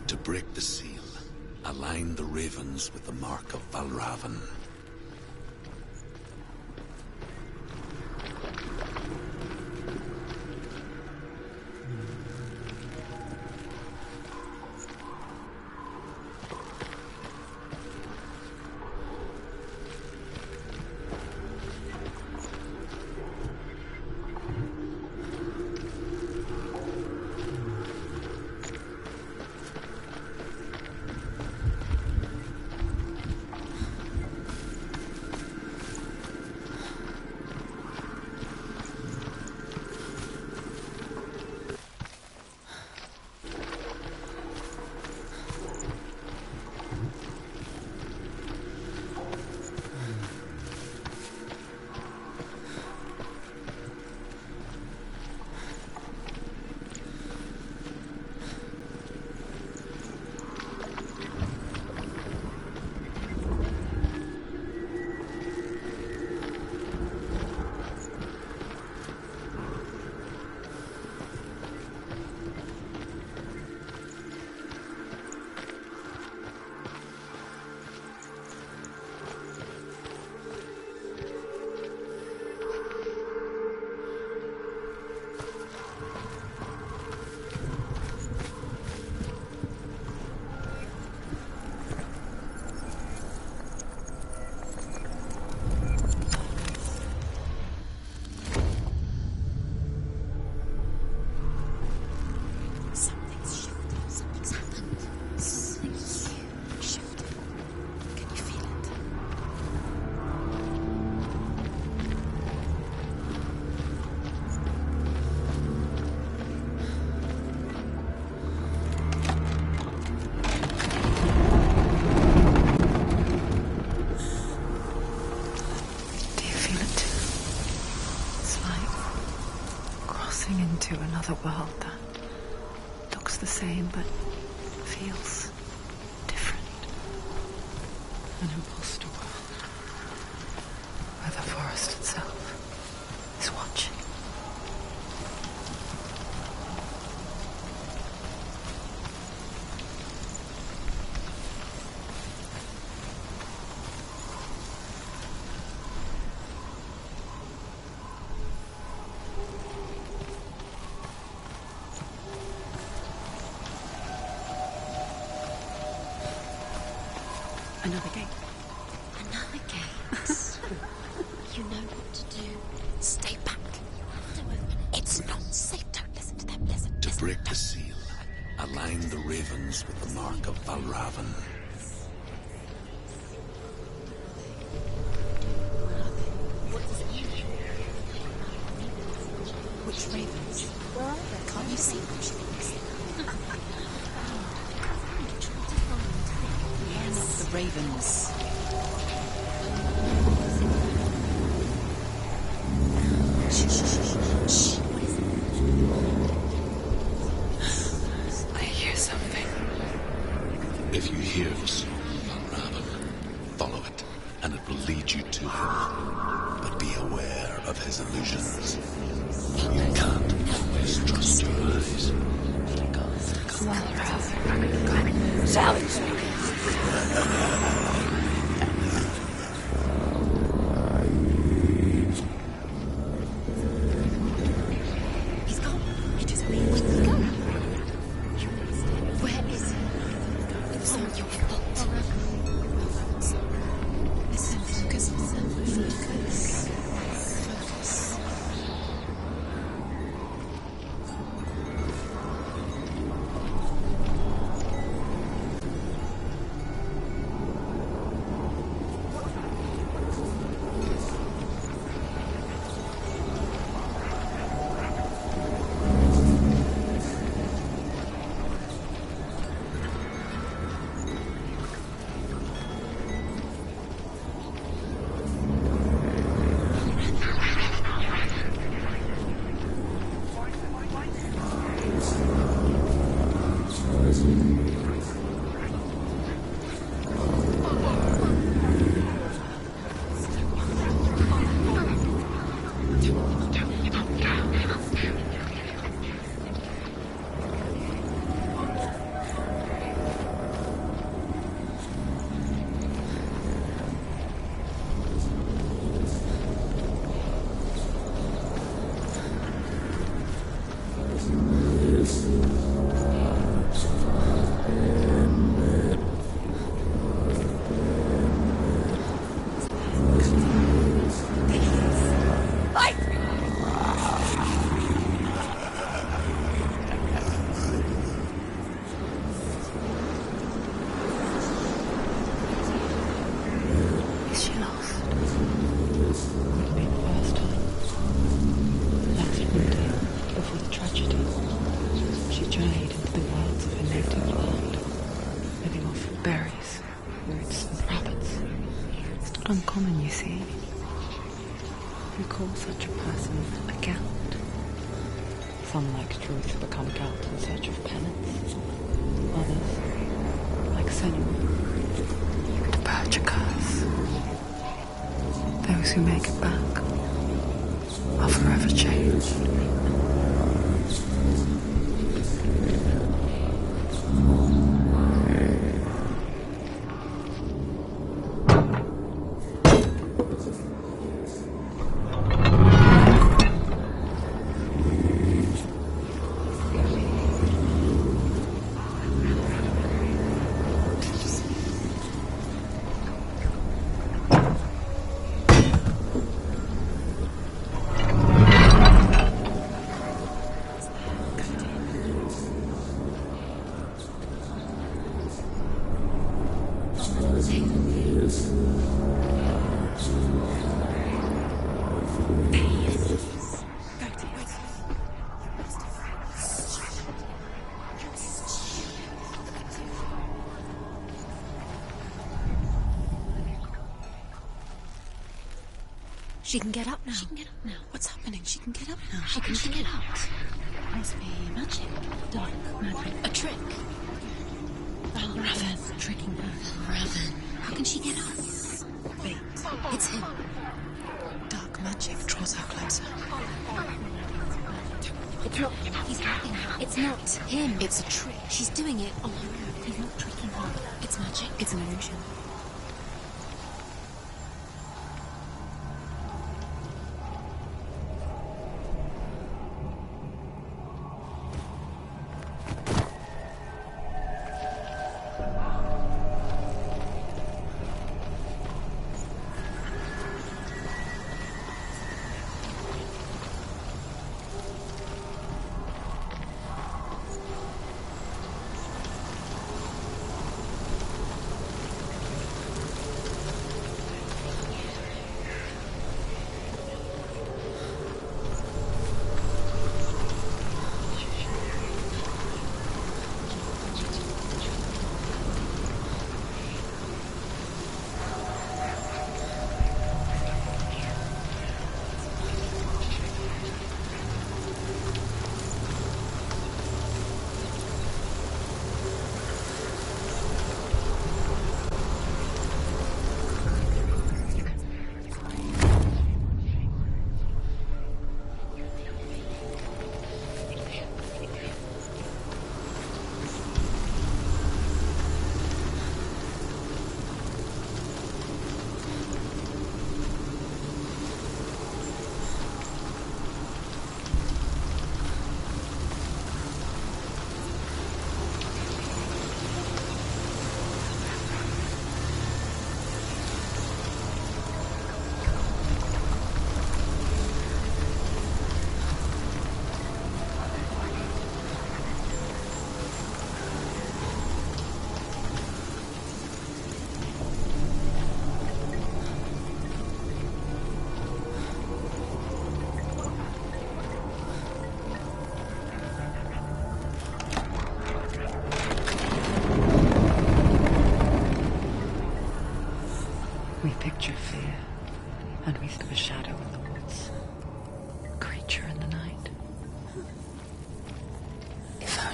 To break the seal, align the ravens with the mark of Valravan. Into another world that looks the same but feels different. An imposter world where the forest itself is watching. Another gate. Another gate. You know what to do. Stay back. You have to open it. It's not safe. Don't listen to them. Listen. To break the seal, align the ravens with the mark of Valravan. What does it mean? Which ravens? Where are they? Can't you see them? Yes, the ravens. Shh. What is it? I hear something. If you hear the song of Valravan, follow it and of his illusions. You can't always trust your eyes. He's gone. He disappeared. Where did he go? Where is he? It's all your fault. Listen, focus. Focus. Uncommon, you see. We call such a person a Gelt. Some, like Truth, become Gelt in search of penance. Others, like Senua, to purge a curse. Those who make it back are forever changed. She can get up now. She can get up now. What's happening? She can get up now. How can she get out? Must be magic. Dark magic. A trick. Raven. Tricking her. Raven. How can she get up? Wait. It's him. Dark magic draws her closer. It's not. He's tricking her. It's not him. It's a trick. She's doing it. Oh my god. He's not tricking her. It's magic. It's an illusion.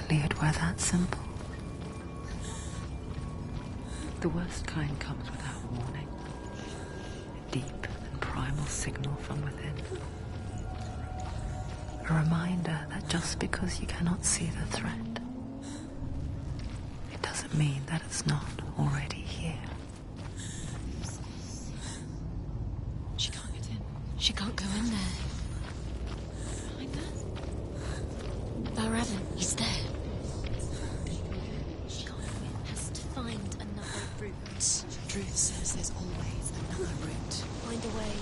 likely it were that simple. The worst kind comes without warning. A deep and primal signal from within. A reminder that just because you cannot see the threat, it doesn't mean that it's not already here. She can't get in. She can't go in there. Behind her? Baradin, he's there. She can't go in. Has to find another route. Truth says there's always another route. Find a way.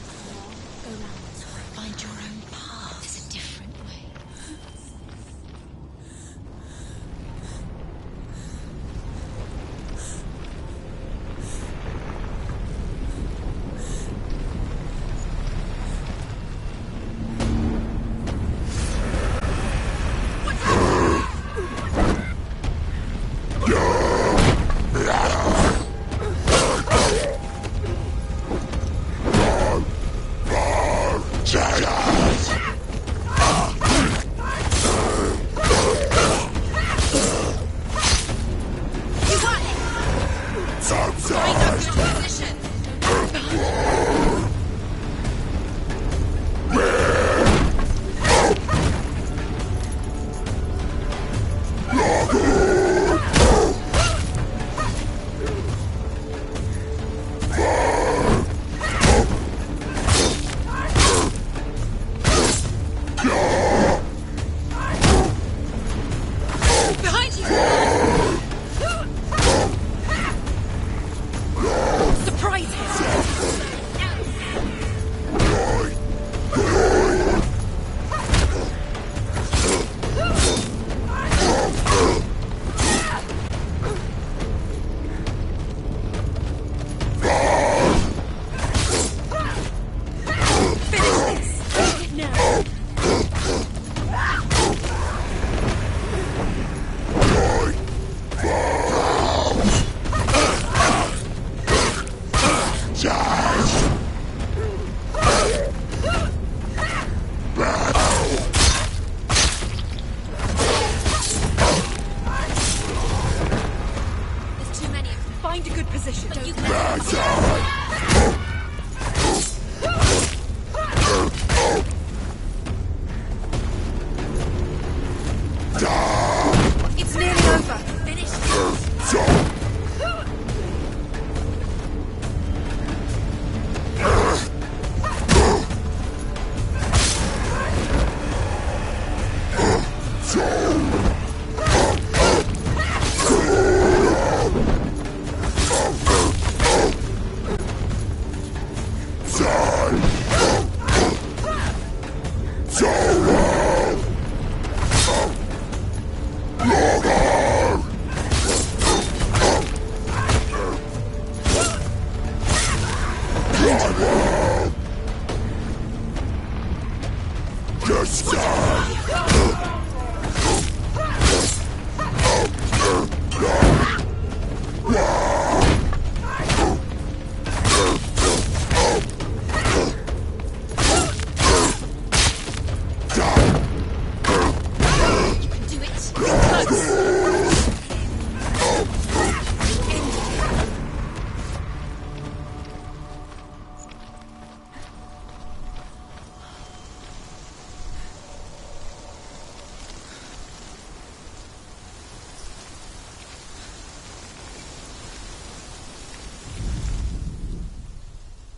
Go round. Find your own path. There's a different way.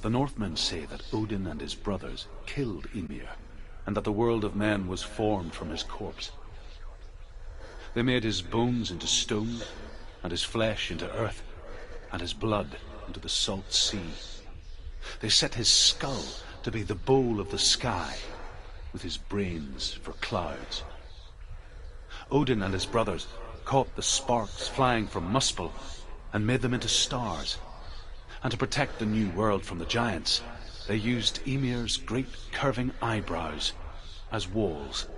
The Northmen say that Odin and his brothers killed Ymir, and that the world of men was formed from his corpse. They made his bones into stone, and his flesh into earth, and his blood into the salt sea. They set his skull to be the bowl of the sky, with his brains for clouds. Odin and his brothers caught the sparks flying from Muspel and made them into stars. And to protect the new world from the giants, they used Ymir's great curving eyebrows as walls.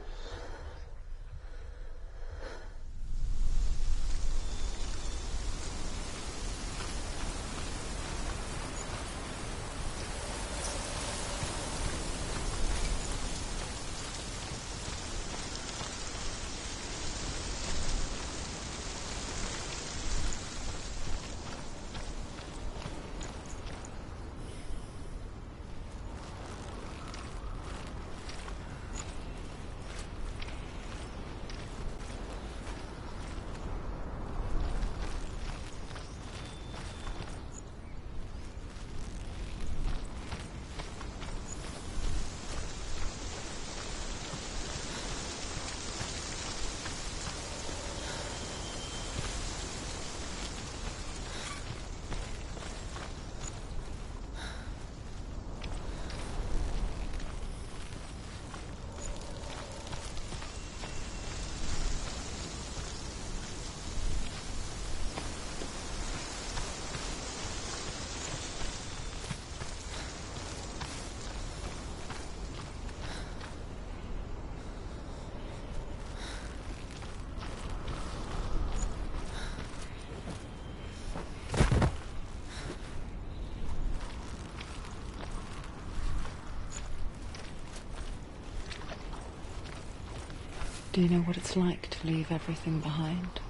Do you know what it's like to leave everything behind?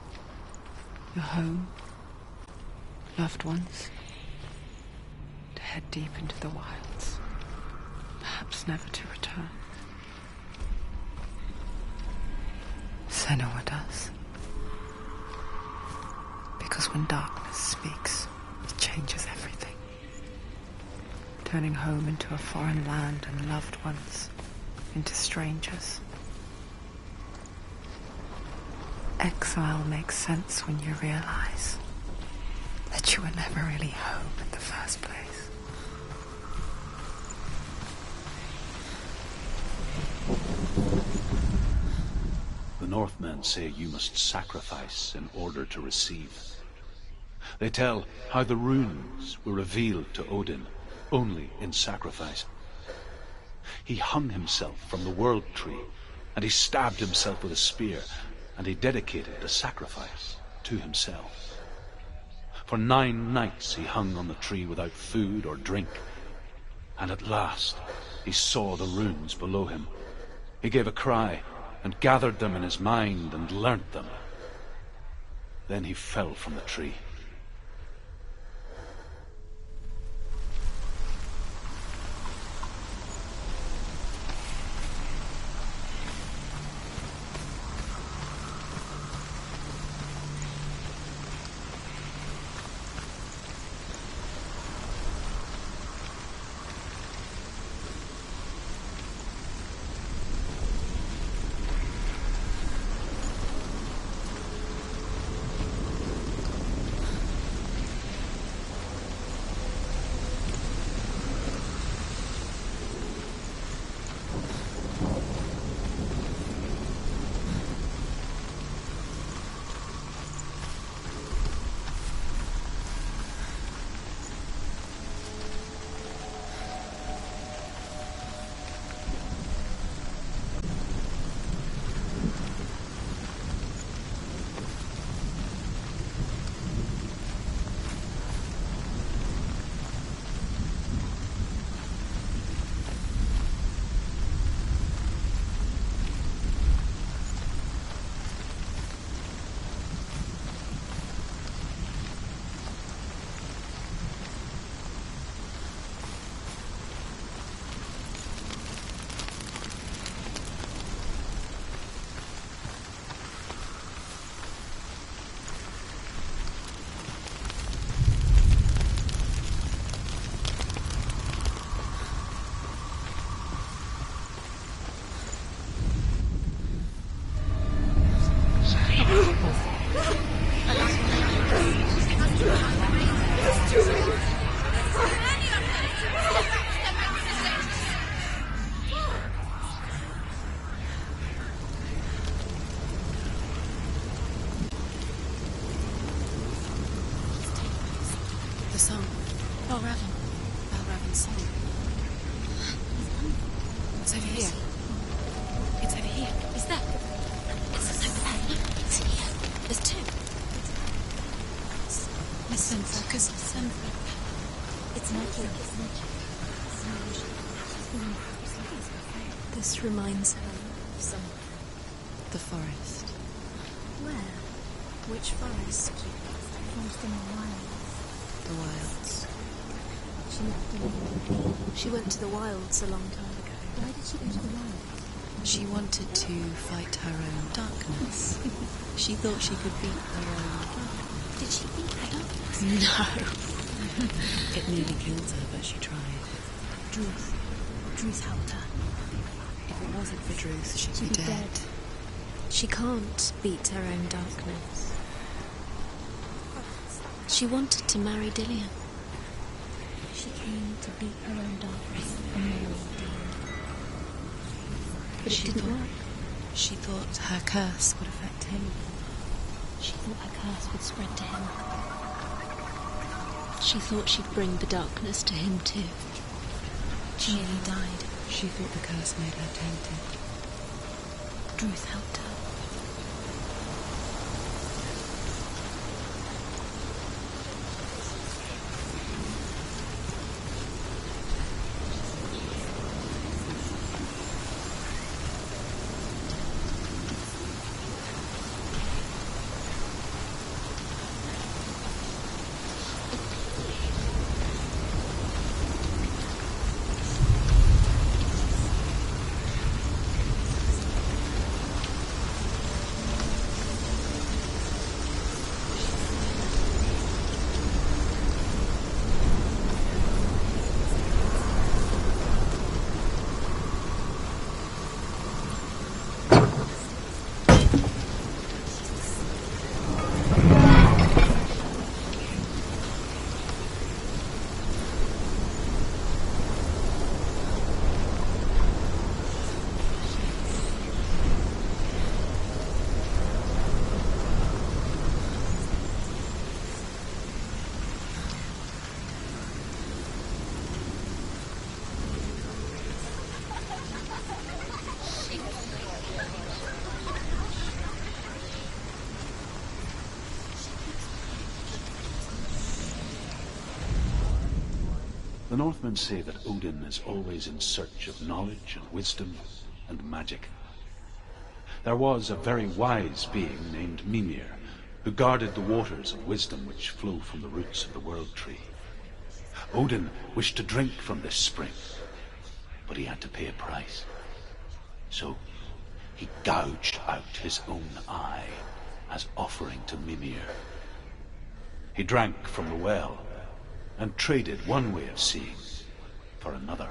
Your home, loved ones, to head deep into the wilds, perhaps never to return. Senua does. Because when darkness speaks, it changes everything, turning home into a foreign land and loved ones into strangers. Exile makes sense when you realize that you were never really home in the first place. The Northmen say you must sacrifice in order to receive. They tell how the runes were revealed to Odin only in sacrifice. He hung himself from the world tree, and he stabbed himself with a spear, and he dedicated the sacrifice to himself. For 9 nights he hung on the tree without food or drink, and at last he saw the runes below him. He gave a cry and gathered them in his mind and learnt them. Then he fell from the tree. Song. Balravin's song. It's over here. It's over here. Is that? It's over there. No, it's here. There's 2. Listen, focus. Listen. It's magic. This reminds her of somewhere. The forest. Where? Which forest? Forest in the wild. The wilds. She went to the wilds a long time ago. Why did she go to the wilds? She wanted to fight her own darkness. She thought she could beat her own. Did she beat her darkness? No. It nearly killed her, but she tried. Druth helped her. If it wasn't for Druth, she'd be dead. She can't beat her own darkness. She wanted to marry Dillian. She came to beat her own darkness and marry Dillian. But it didn't work. She thought her curse would affect him. She thought her curse would spread to him. She thought she'd bring the darkness to him too. She nearly died. She thought the curse made her tainted. Druth helped her. The Northmen say that Odin is always in search of knowledge and wisdom and magic. There was a very wise being named Mimir, who guarded the waters of wisdom which flow from the roots of the World Tree. Odin wished to drink from this spring, but he had to pay a price. So he gouged out his own eye as offering to Mimir. He drank from the well and traded one way of seeing for another.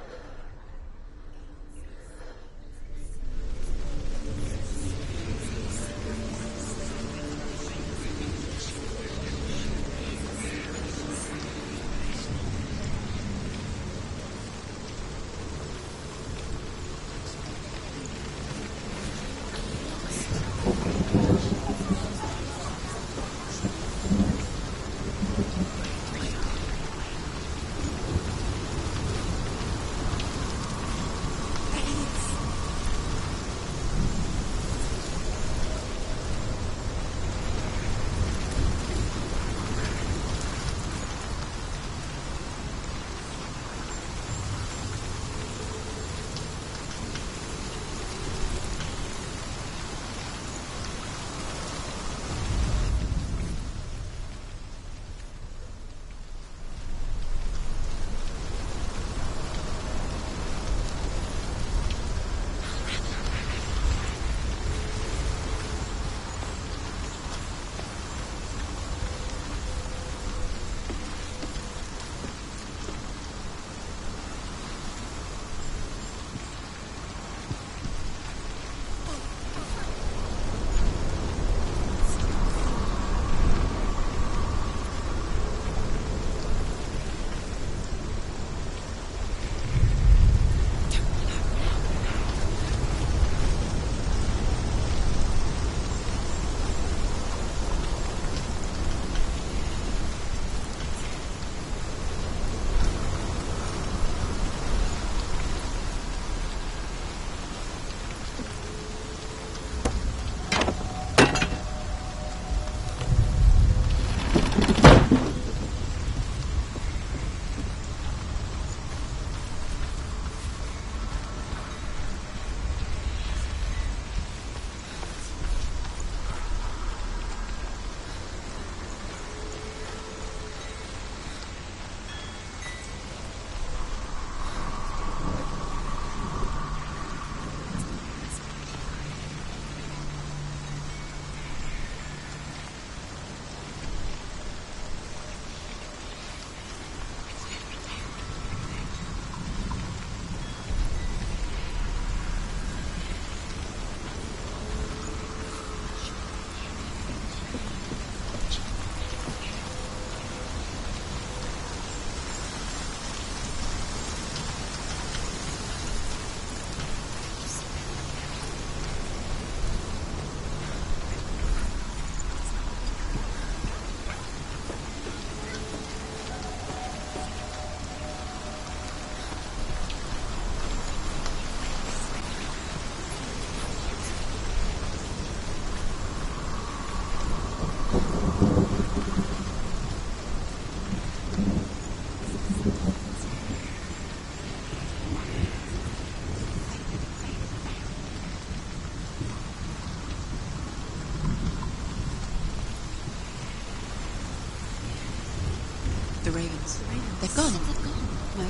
The ravens. They've gone. They've gone. No,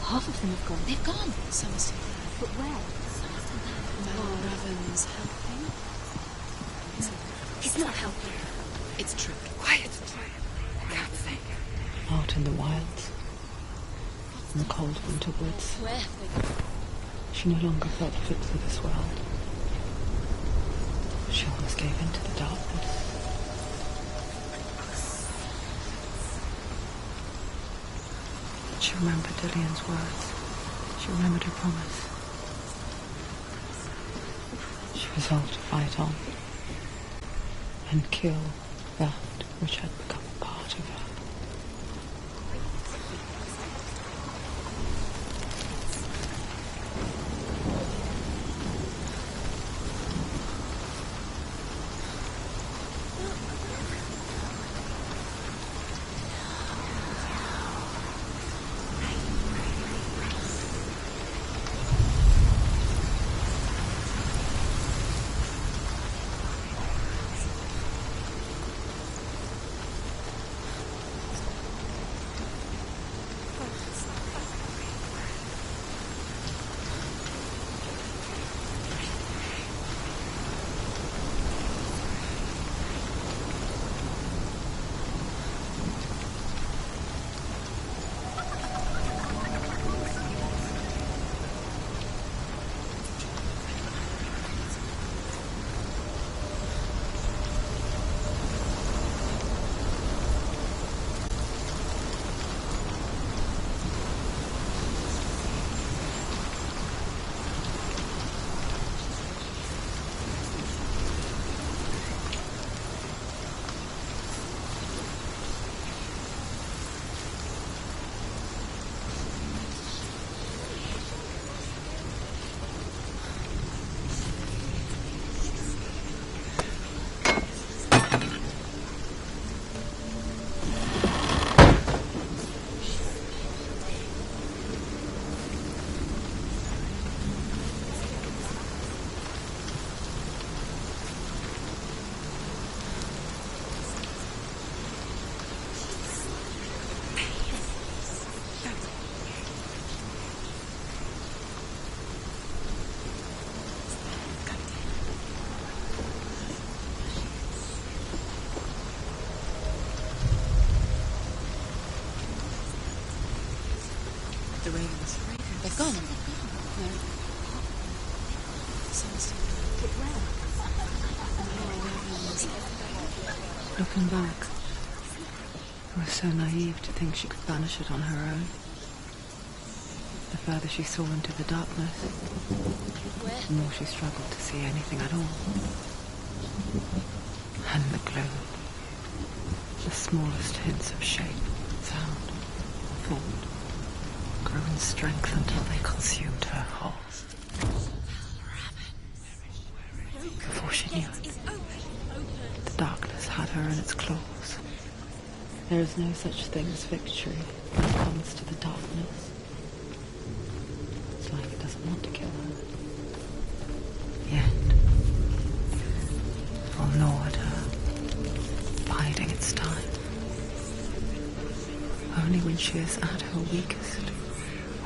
Half of them have gone. they've gone. Some are still there. But where? Some are still there. Raven's helping. It's not helping. It's true. Quiet. Can't think. Out in the wilds, in the cold winter woods, Where have they gone? she no longer felt fit for this world. She almost gave in to the darkness. She remembered Dillian's words. She remembered her promise. She resolved to fight on and kill that which had become a part of her. gone. No. Someone's still Looking back, I was so naive to think she could banish it on her own. The further she saw into the darkness, the more she struggled to see anything at all. And the gloom, the smallest hints of shape, sound, or thought, grew in strength until they consumed her whole. Before she knew it, the darkness had her in its claws. There is no such thing as victory when it comes to the darkness. It's like it doesn't want to kill her. Yet, it will gnaw at her, biding its time. Only when she is at her weakest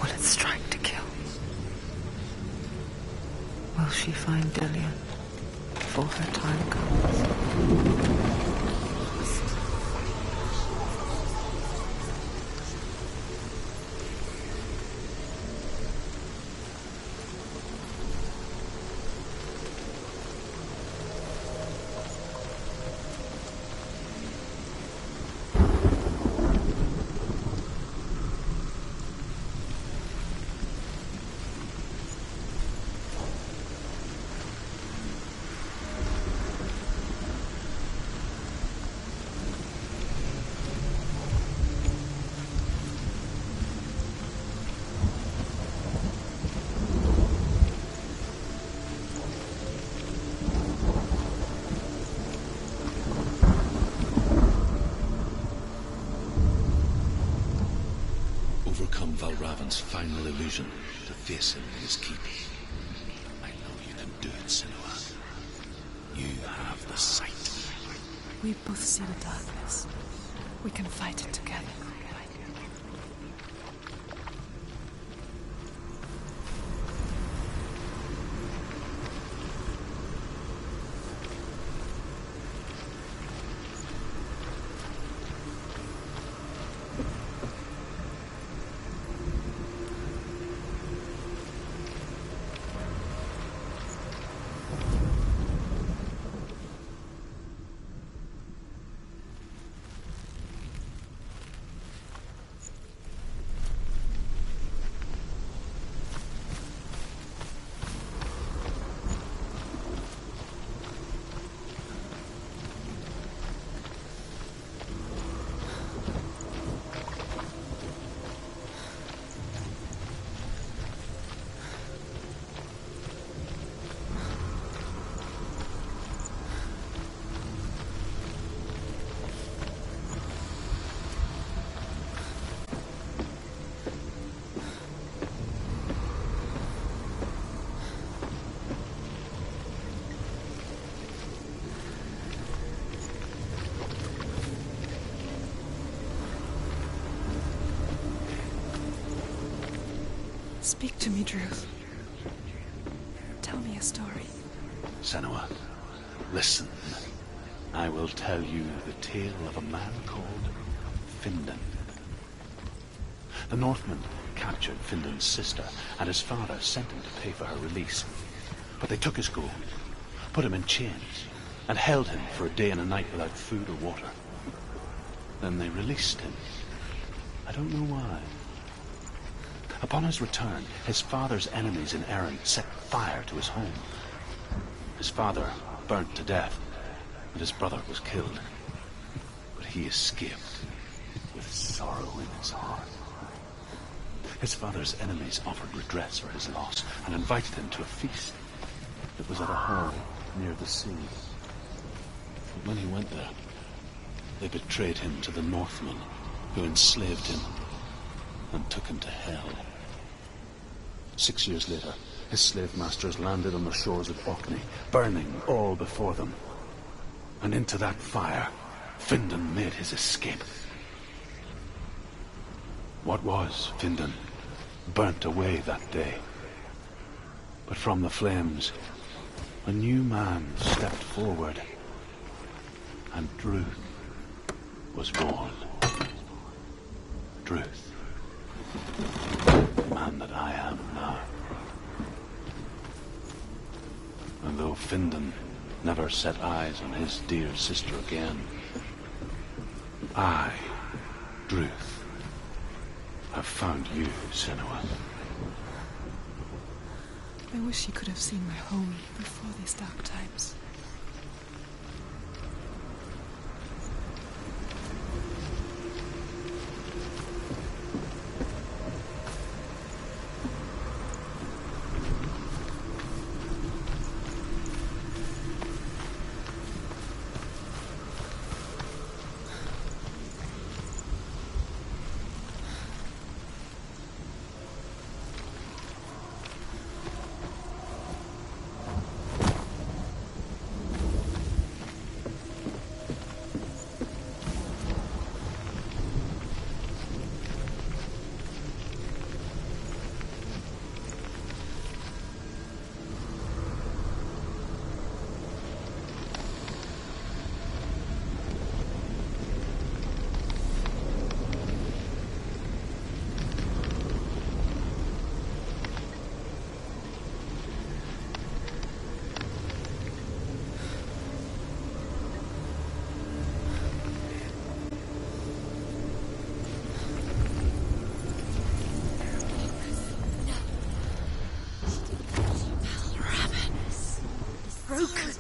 will it strike to kill. Will she find Dillian before her time comes? Valravan's final illusion to face him in his keep. I know you can do it, Senua. You have the sight. We both see the darkness. We can fight it together. Speak to me, Druth. Tell me a story. Senua, listen. I will tell you the tale of a man called Findan. The Northmen captured Findan's sister, and his father sent him to pay for her release. But they took his gold, put him in chains, and held him for a day and a night without food or water. Then they released him. I don't know why. Upon his return, his father's enemies in Erin set fire to his home. His father burnt to death, and his brother was killed. But he escaped with sorrow in his heart. His father's enemies offered redress for his loss and invited him to a feast. It was at a hall near the sea. But when he went there, they betrayed him to the Northmen, who enslaved him and took him to hell. 6 years later, his slave masters landed on the shores of Orkney, burning all before them. And into that fire, Findan made his escape. What was Findan burnt away that day. But from the flames, a new man stepped forward, and Druth was born. Druth. man that I am now. And though Findan never set eyes on his dear sister again, I, Druth, have found you, Senua. I wish he could have seen my home before these dark times.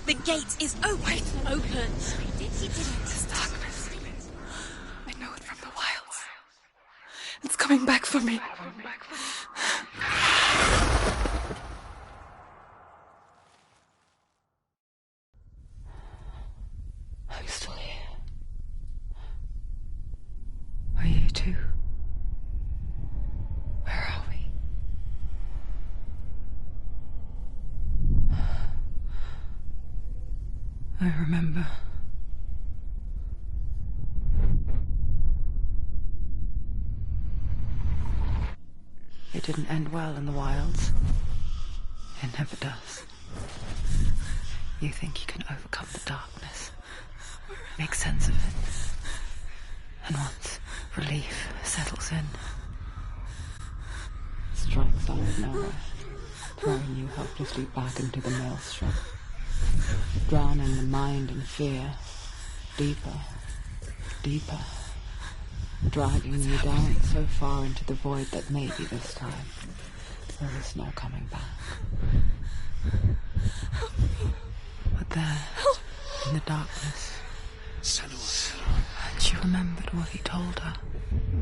The gate is open. Open. This darkness. I know it from the wilds. It's coming back for me. I'm still here. Are you too? Where are we? I remember. It didn't end well in the wilds. It never does. You think you can overcome the darkness, make sense of it, and once relief settles in, it strikes out of nowhere, throwing you helplessly back into the maelstrom, drowning the mind in fear, deeper, deeper, dragging you down so far into the void that maybe this time there is no coming back. But there, in the darkness, Senua, and she remembered what he told her.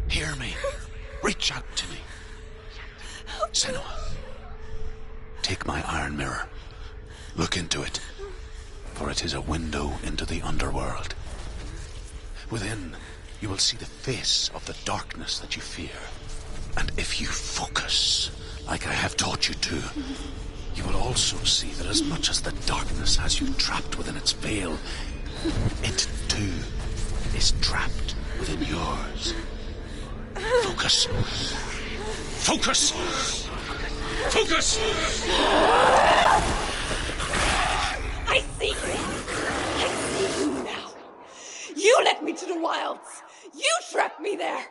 hear me. Reach out to me. Senua, take my iron mirror. Look into it, for it is a window into the underworld. Within, you will see the face of the darkness that you fear. And if you focus, like I have taught you to, you will also see that as much as the darkness has you trapped within its veil, it too is trapped within yours. Focus. Focus! Focus! I see you! I see you now! You led me to the wilds! You trapped me there!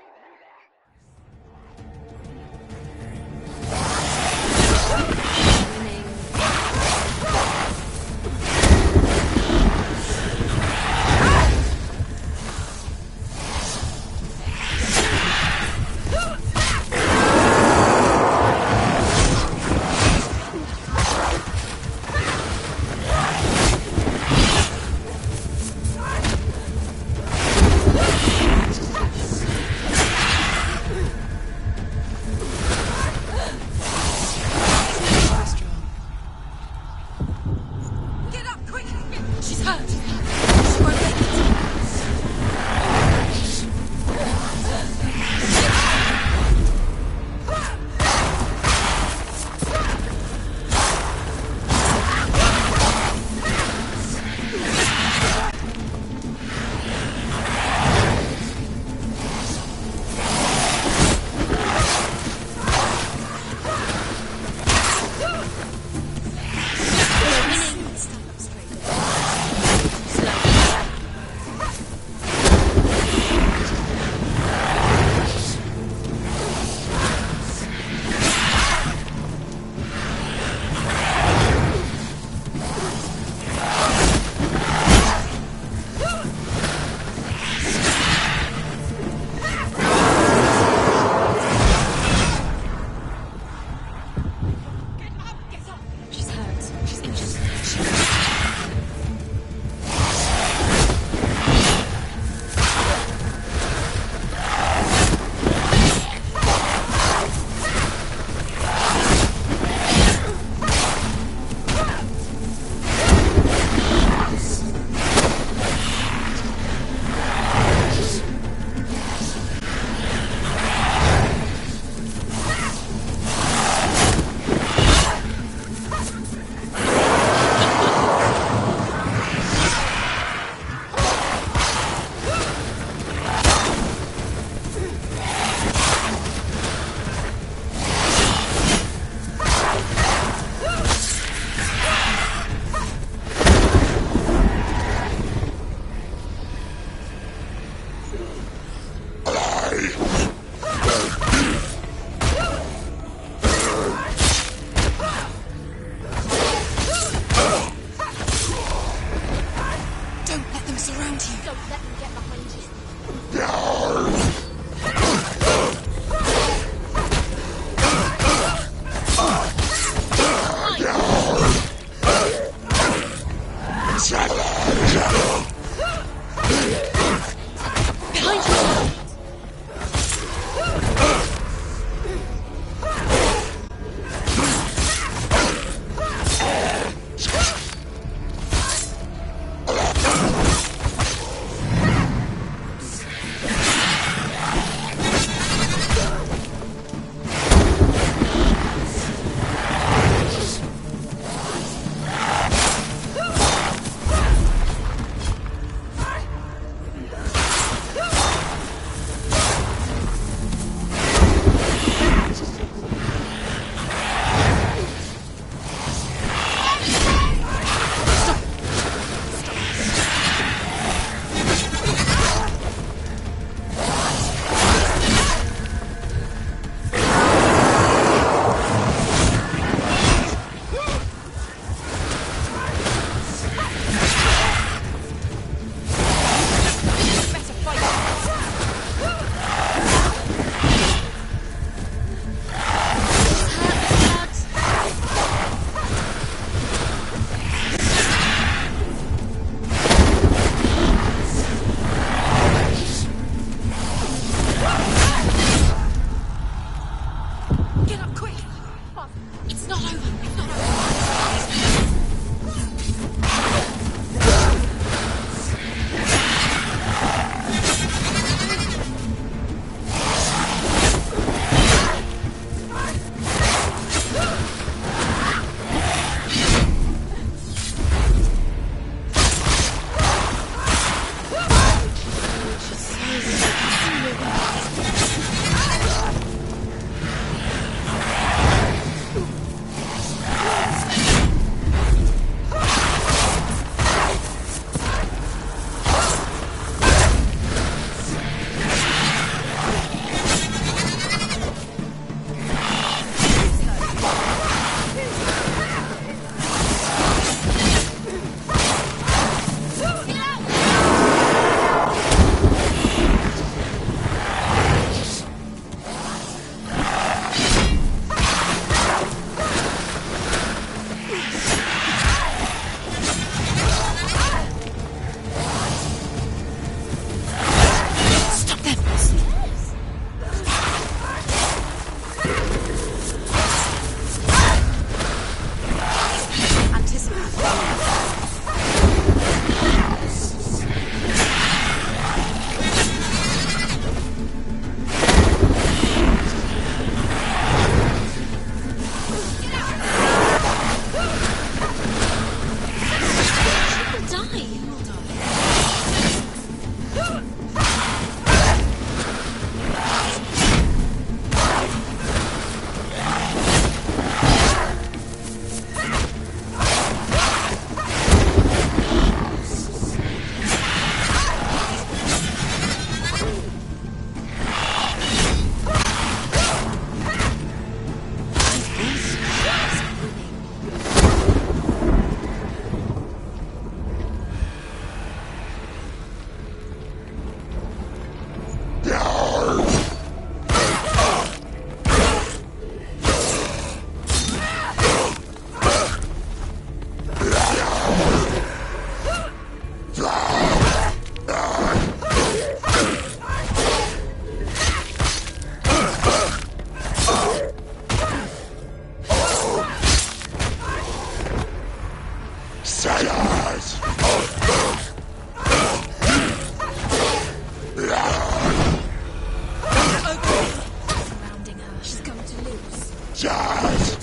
Surrounding her. She's going to lose.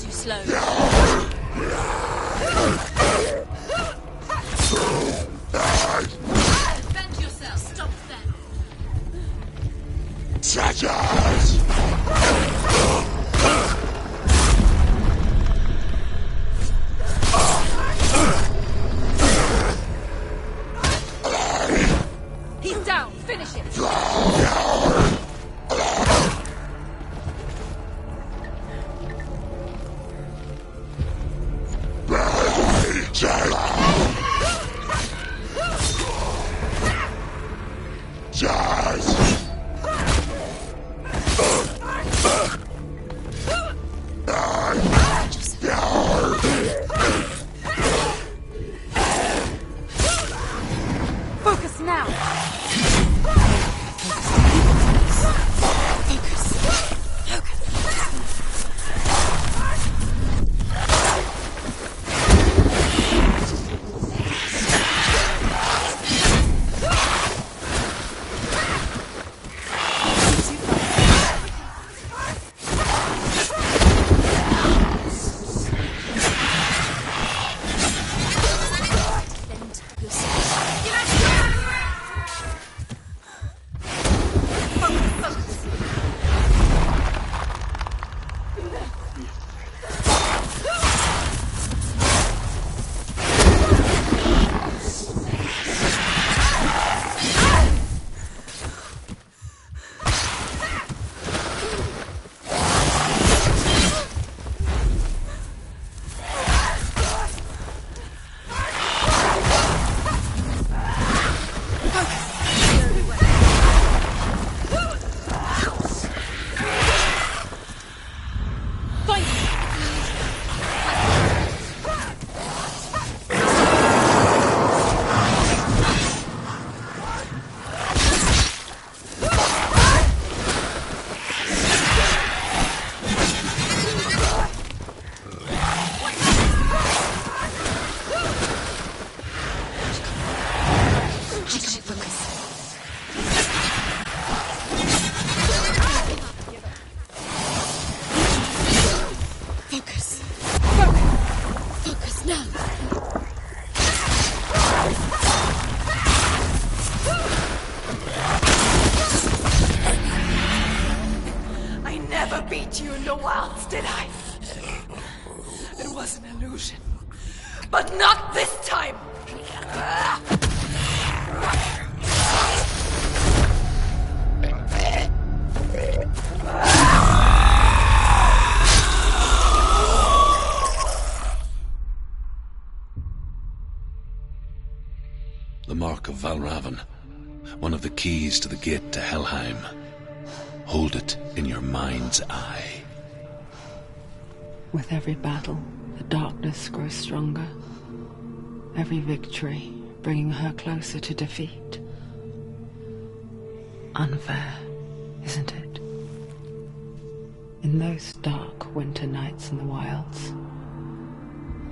Too slow. Defend yourself. Stop them. He's down. Finish it. Focus now. beat you in the wilds, did I? It was an illusion. But not this time! The Mark of Valravn, one of the keys to the gate to Helheim. Hold it in your mind's eye. With every battle, the darkness grows stronger. Every victory bringing her closer to defeat. Unfair, isn't it? In those dark winter nights in the wilds,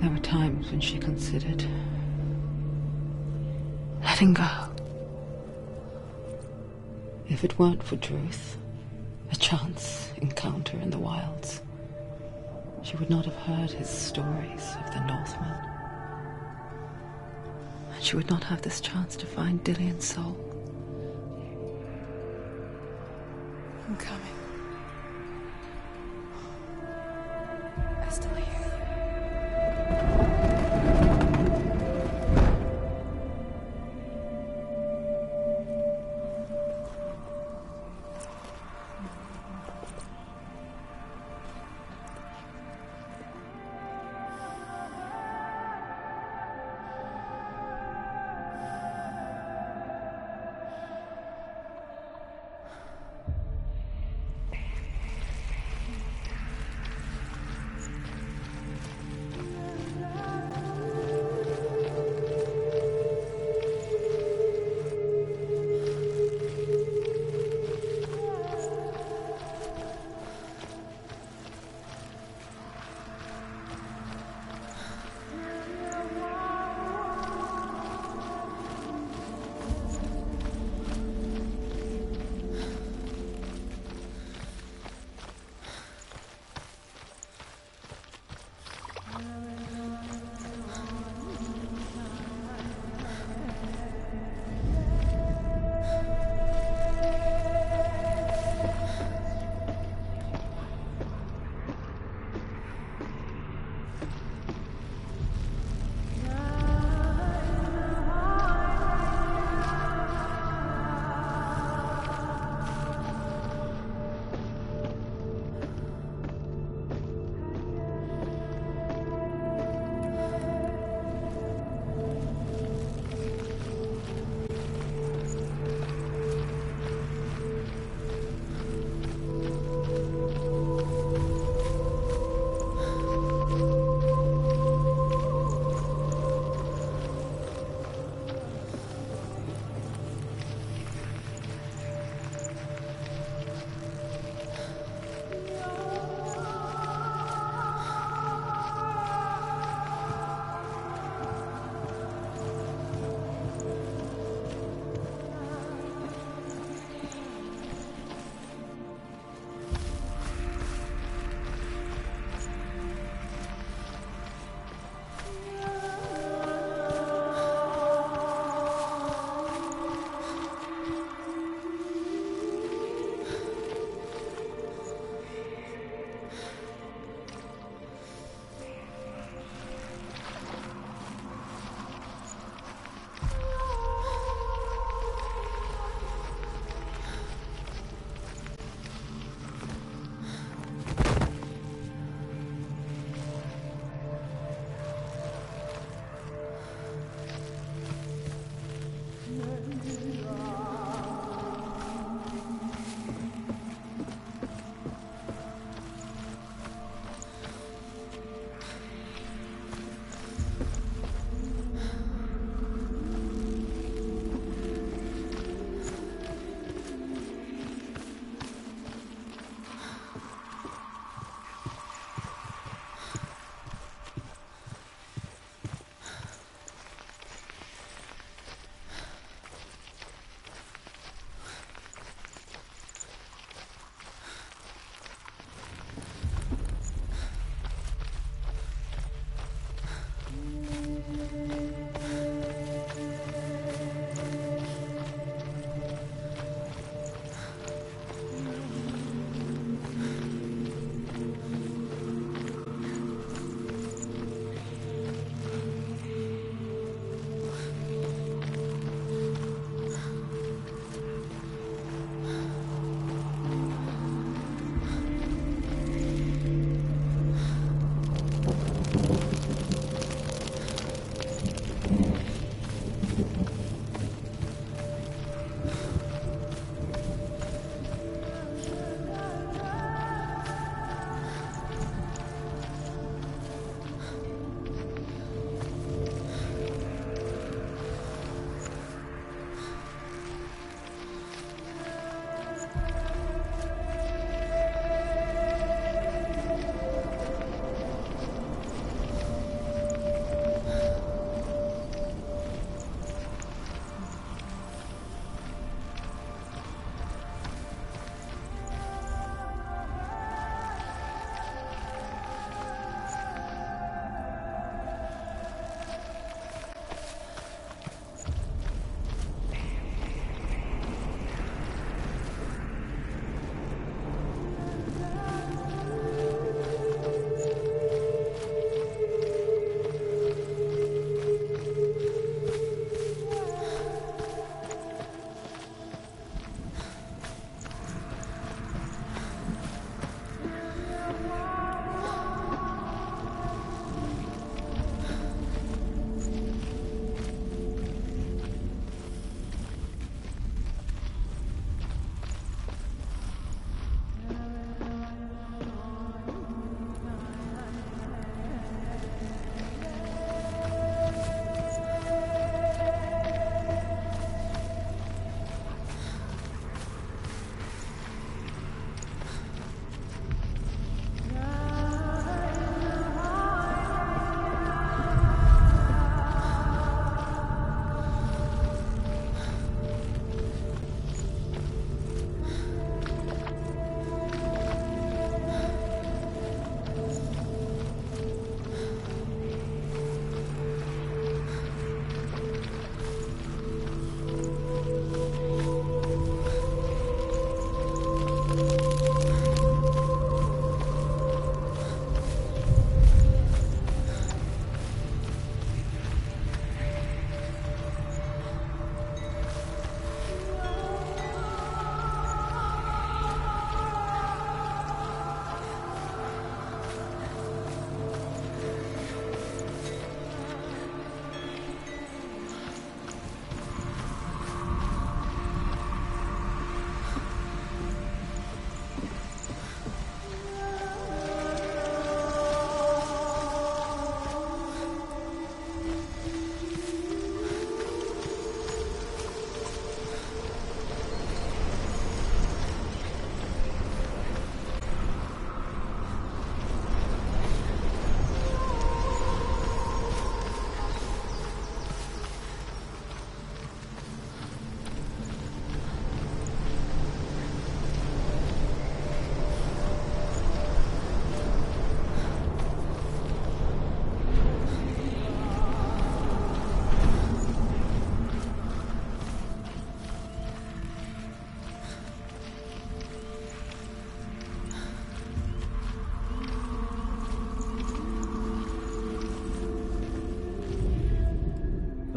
there were times when she considered letting go. If it weren't for Druth, a chance encounter in the wilds, she would not have heard his stories of the Northmen. And she would not have this chance to find Dillion's soul. I'm coming. I still hear you.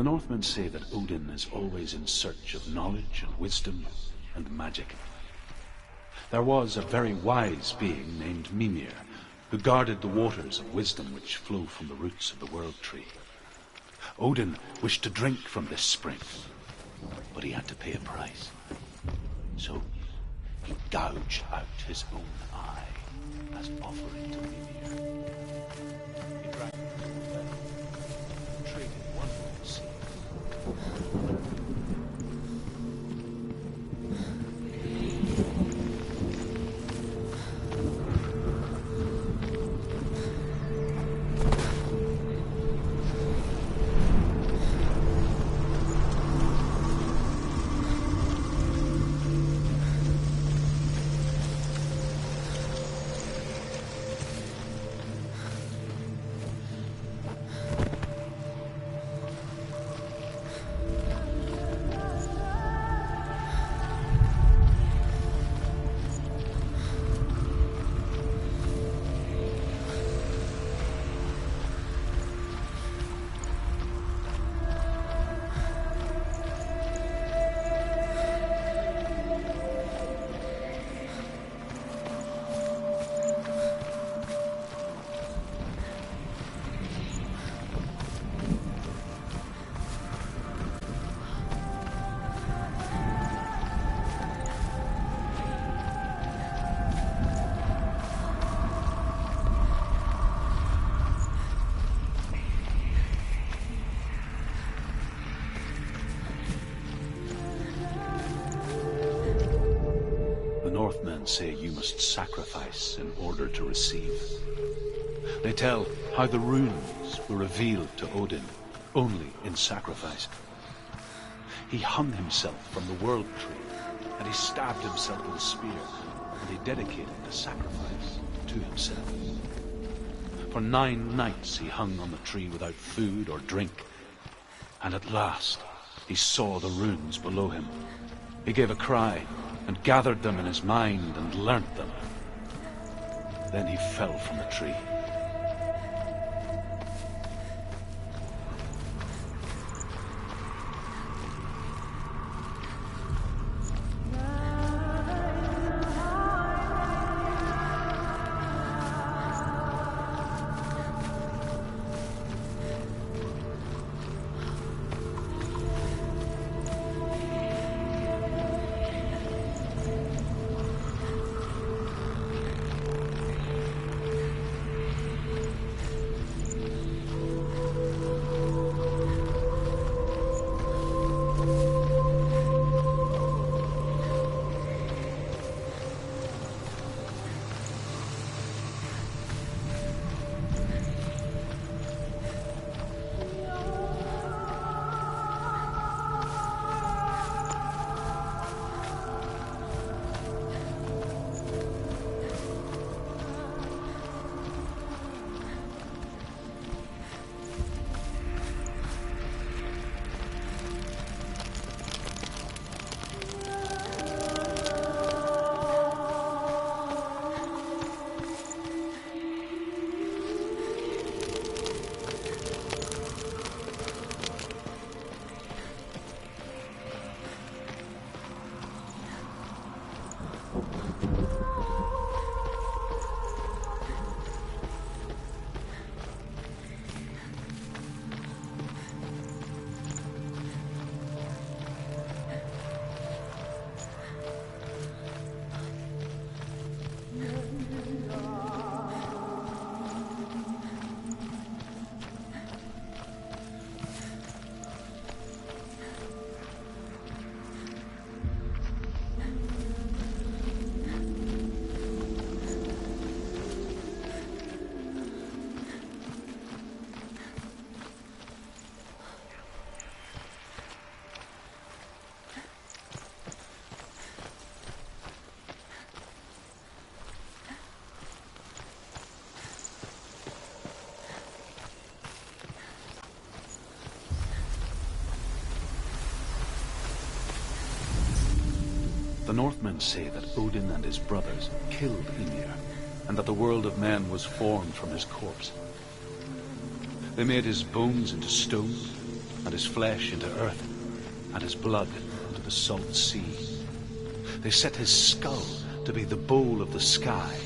The Northmen say that Odin is always in search of knowledge and wisdom and magic. There was a very wise being named Mimir, who guarded the waters of wisdom which flow from the roots of the World Tree. Odin wished to drink from this spring, but he had to pay a price. So he gouged out his own eye as offering to Mimir. He dragged him to the well and traded one more sea. Northmen say you must sacrifice in order to receive. They tell how the runes were revealed to Odin only in sacrifice. He hung himself from the World Tree, and he stabbed himself with a spear, and he dedicated the sacrifice to himself. For 9 nights he hung on the tree without food or drink, and at last he saw the runes below him. He gave a cry, and gathered them in his mind and learnt them. Then he fell from the tree. The Northmen say that Odin and his brothers killed Ymir, and that the world of men was formed from his corpse. They made his bones into stone, and his flesh into earth, and his blood into the salt sea. They set his skull to be the bowl of the sky,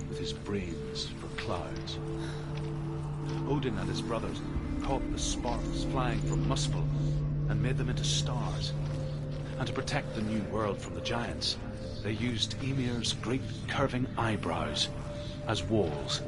with his brains for clouds. Odin and his brothers caught the sparks flying from Muspel and made them into stars. And to protect the new world from the giants, they used Ymir's great curving eyebrows as walls.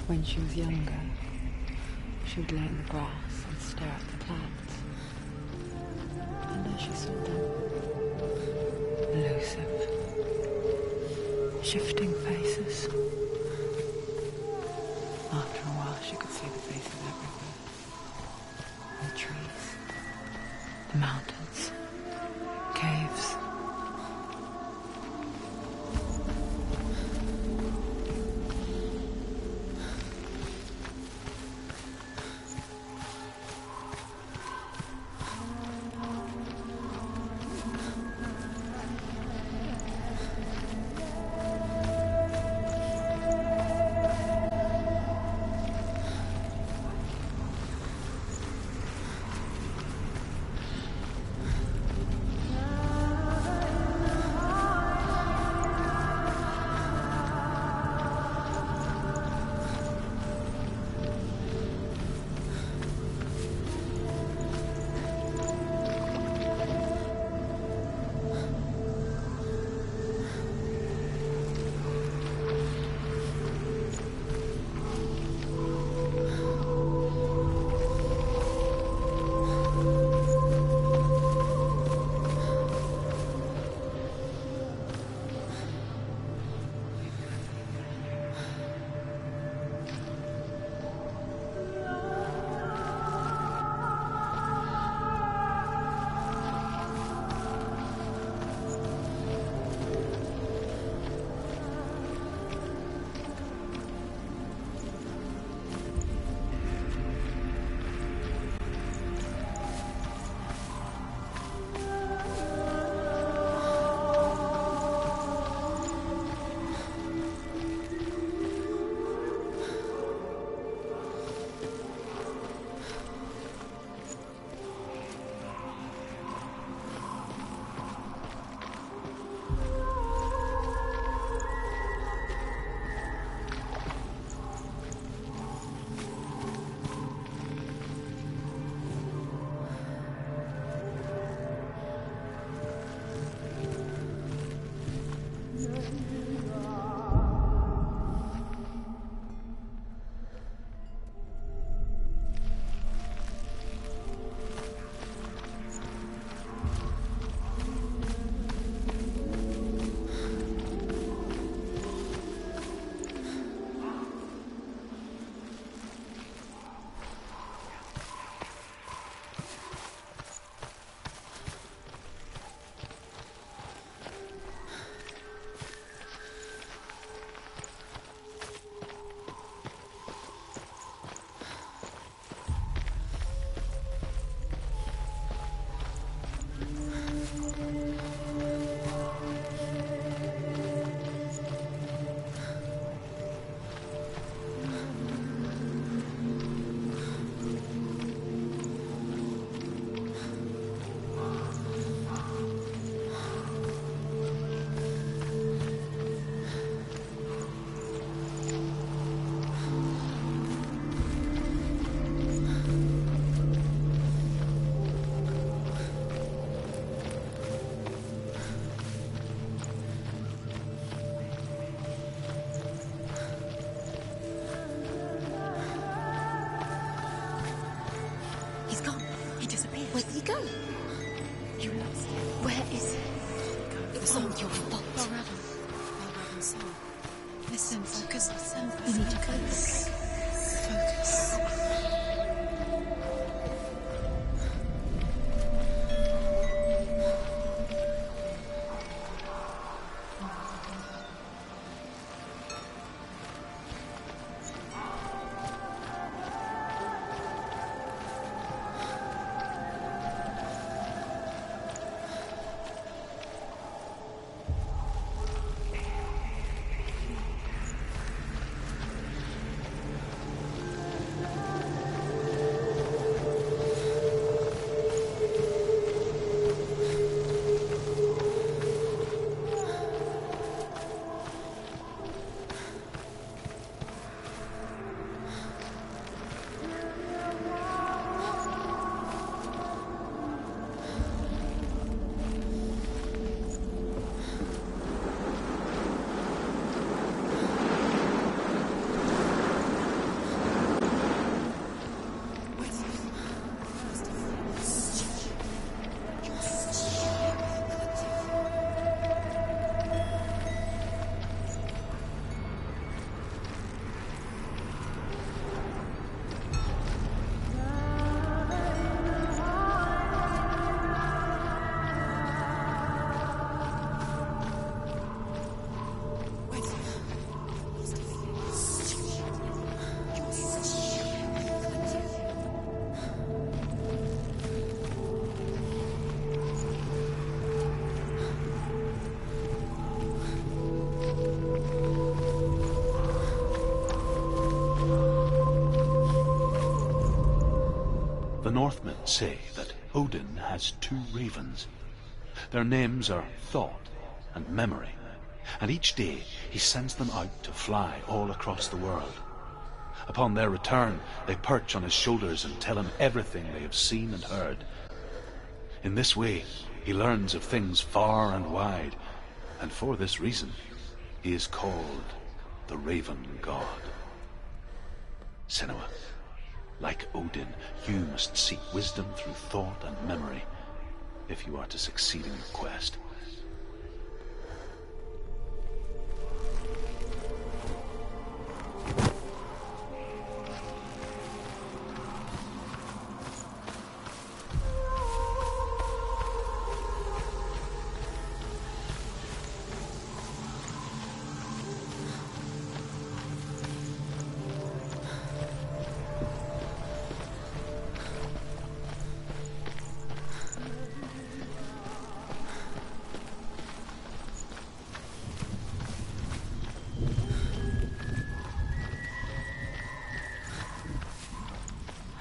When she was younger, she would lay in the grass and stare at the plants. And as she saw them, elusive, shifting faces, after a while she could see the faces everywhere. The trees, the mountains, caves. The song your fault. Valravan's song. Listen, focus. You need to focus. Focus. The Northmen say that Odin has two ravens. Their names are Thought and Memory, and each day he sends them out to fly all across the world. Upon their return, they perch on his shoulders and tell him everything they have seen and heard. In this way, he learns of things far and wide, and for this reason, he is called the Raven God. Senua, like Odin, you must seek wisdom through thought and memory if you are to succeed in your quest.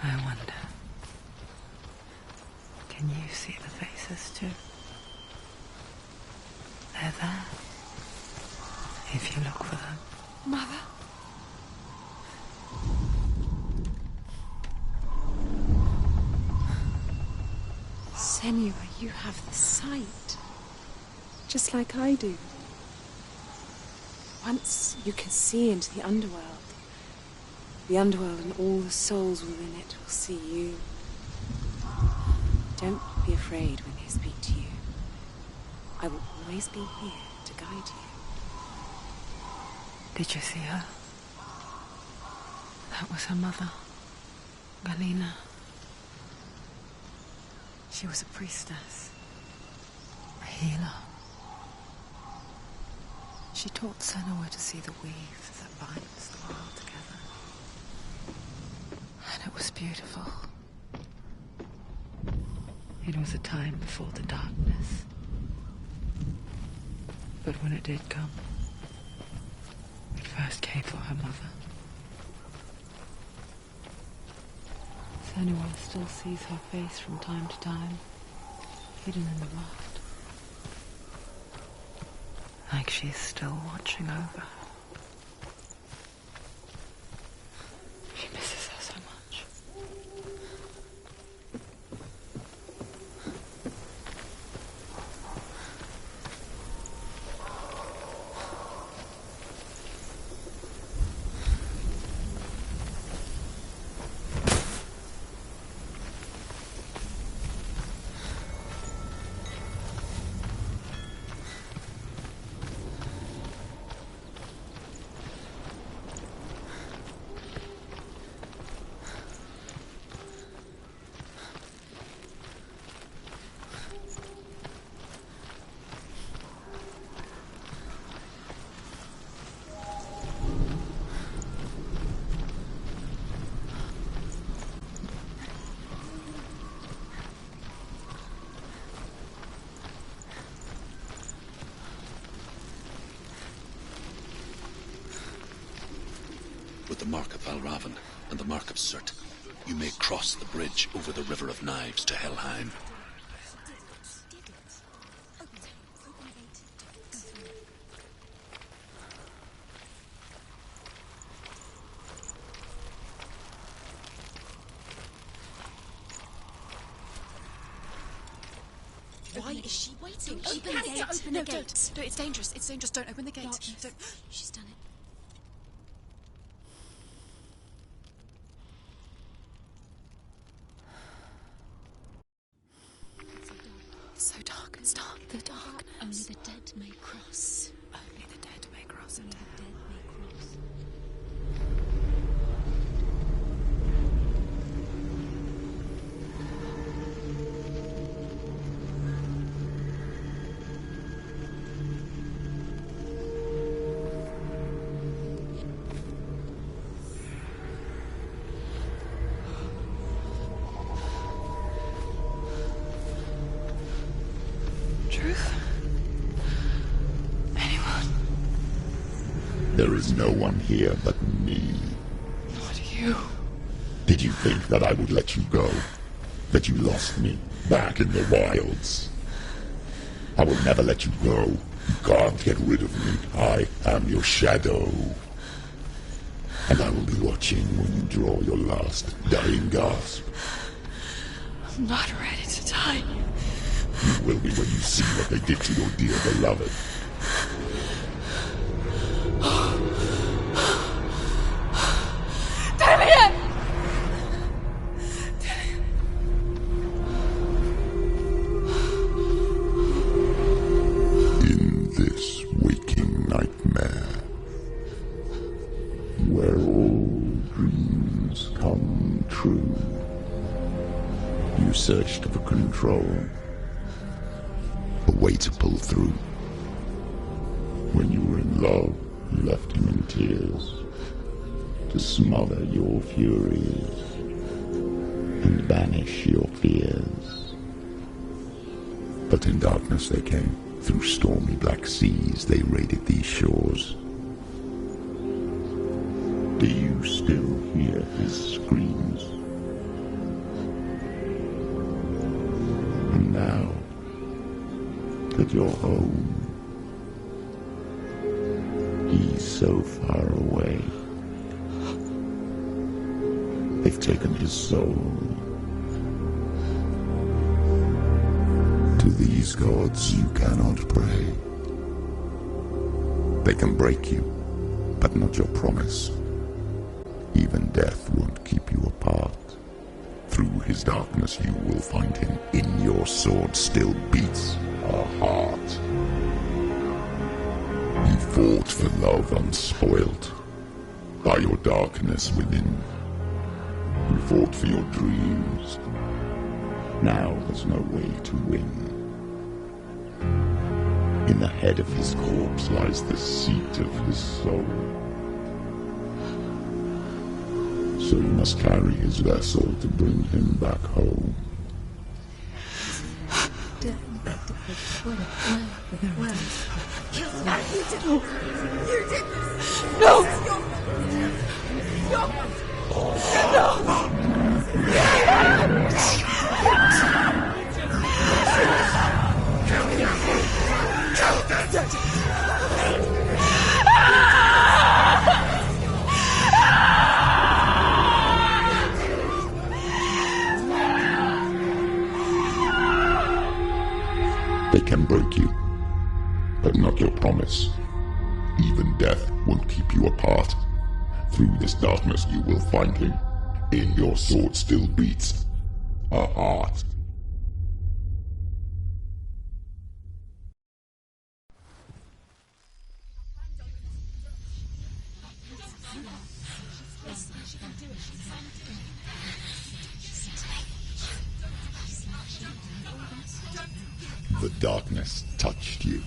I wonder, can you see the faces too? They're there, if you look for them. Mother? Senua, you have the sight. Just like I do. Once you can see into the underworld. The underworld and all the souls within it will see you. Don't be afraid when they speak to you. I will always be here to guide you. Did you see her? That was her mother, Galena. She was a priestess, a healer. She taught Senua to see the weave that binds the world together. And it was beautiful. It was a time before the darkness. But when it did come, it first came for her mother. Senua still sees her face from time to time, hidden in the raft. Like she's still watching over her. She misses her so much. the Mark of Valravan and the Mark of Surt, you may cross the bridge over the River of Knives to Helheim. Why is she waiting? Open the gate. Open the gate. No, it's dangerous. It's dangerous. Don't open the gate. Don't. She's done it. It's so dark. It's dark. The dark. Only the dead may cross. Only the dead may cross. Only the dead may cross. Truth? Anyone? There is no one here but me. Not you. Did you think that I would let you go? That you lost me back in the wilds? I will never let you go. You can't get rid of me. I am your shadow. And I will be watching when you draw your last dying gasp. I'm not ready to die. You will be when you see what they did to your dear beloved. Damien! In this waking nightmare, where all dreams come true, you searched for control, a way to pull through. When you were in love, you left him in tears, to smother your furies and banish your fears. But in darkness they came, through stormy black seas they raided these shores. Do you still hear his screams? And now that you're home, he's so far away. They've taken his soul. To these gods you cannot pray. They can break you, but not your promise. Even death won't keep you apart. Through his darkness you will find him. In your sword still beats a heart. You fought for love unspoilt by your darkness within. You fought for your dreams. Now there's no way to win. In the head of his corpse lies the seat of his soul. So you must carry his vessel to bring him back home. You did this! No! They can break you, but not your promise. Even death won't keep you apart. Through this darkness you will find him. In your sword still beats a heart. The darkness touched you.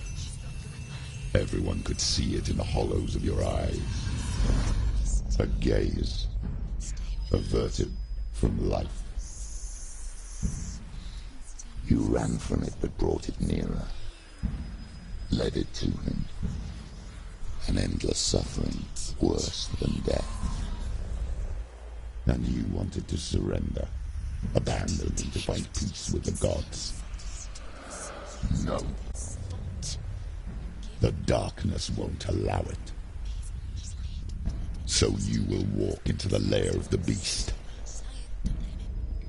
Everyone could see it in the hollows of your eyes. A gaze averted from life. You ran from it but brought it nearer, led it to him. An endless suffering worse than death. And you wanted to surrender, abandon and to find peace with the gods. No. The darkness won't allow it. So you will walk into the lair of the beast.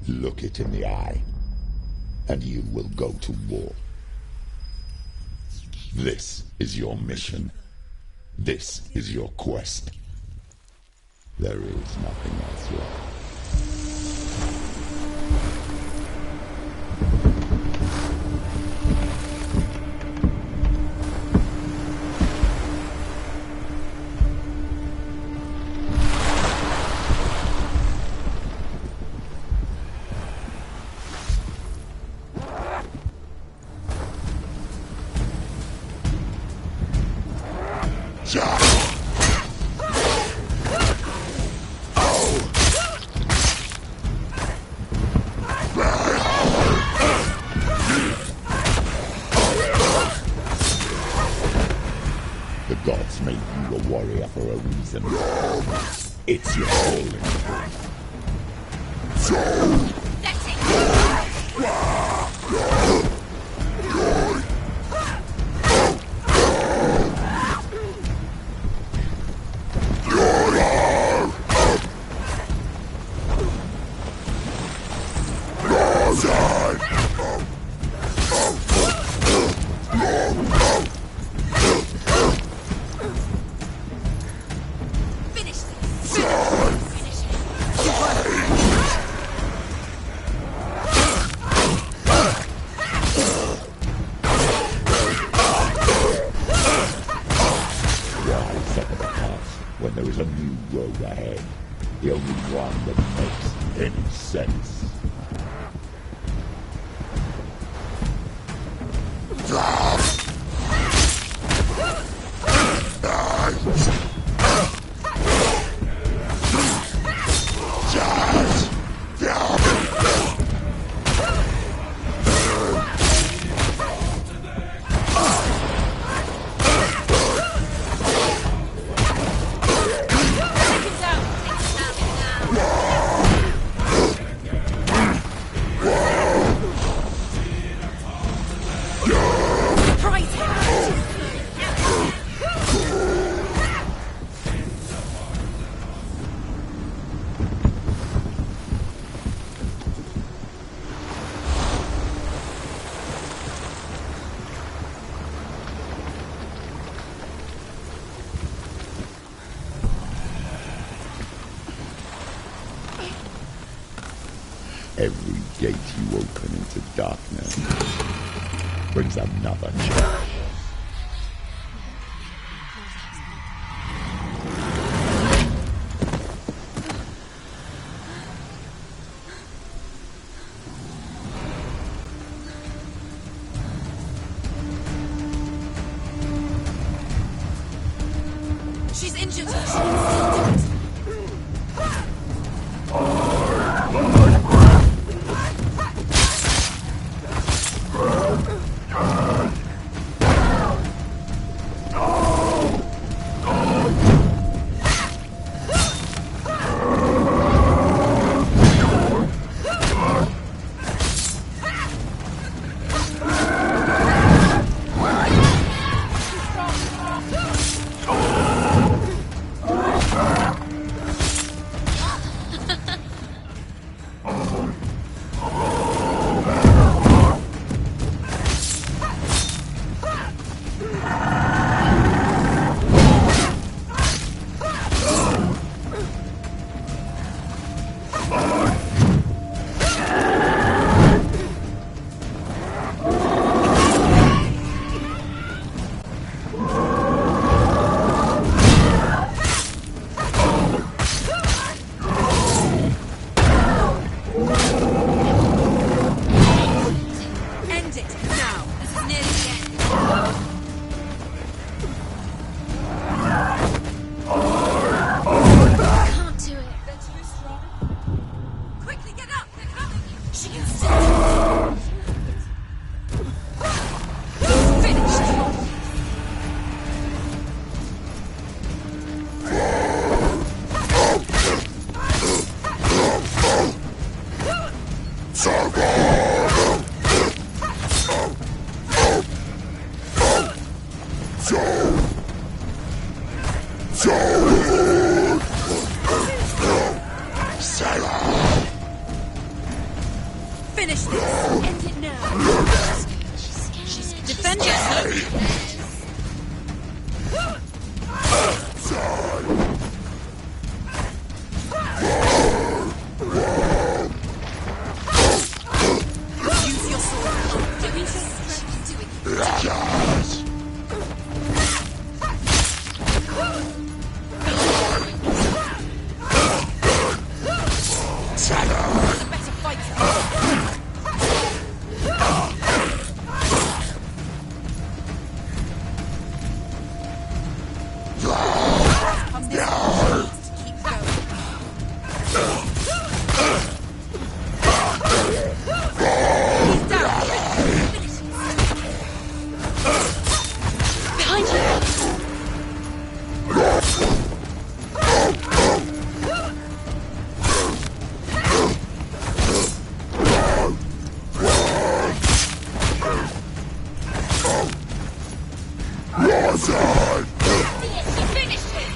Look it in the eye, and you will go to war. This is your mission. This is your quest. There is nothing else left. The gods made you a warrior for a reason. It's your calling. When there is a new road ahead, the only one that makes any sense. Every gate you open into darkness brings another challenge. She's injured. Finish this! End it now! Defend yourself! Use your sword. Give me your strength to do it. He's a better fighter. Come this way, to keep going. He's down. Finish him. Behind you. Listen! Finish him.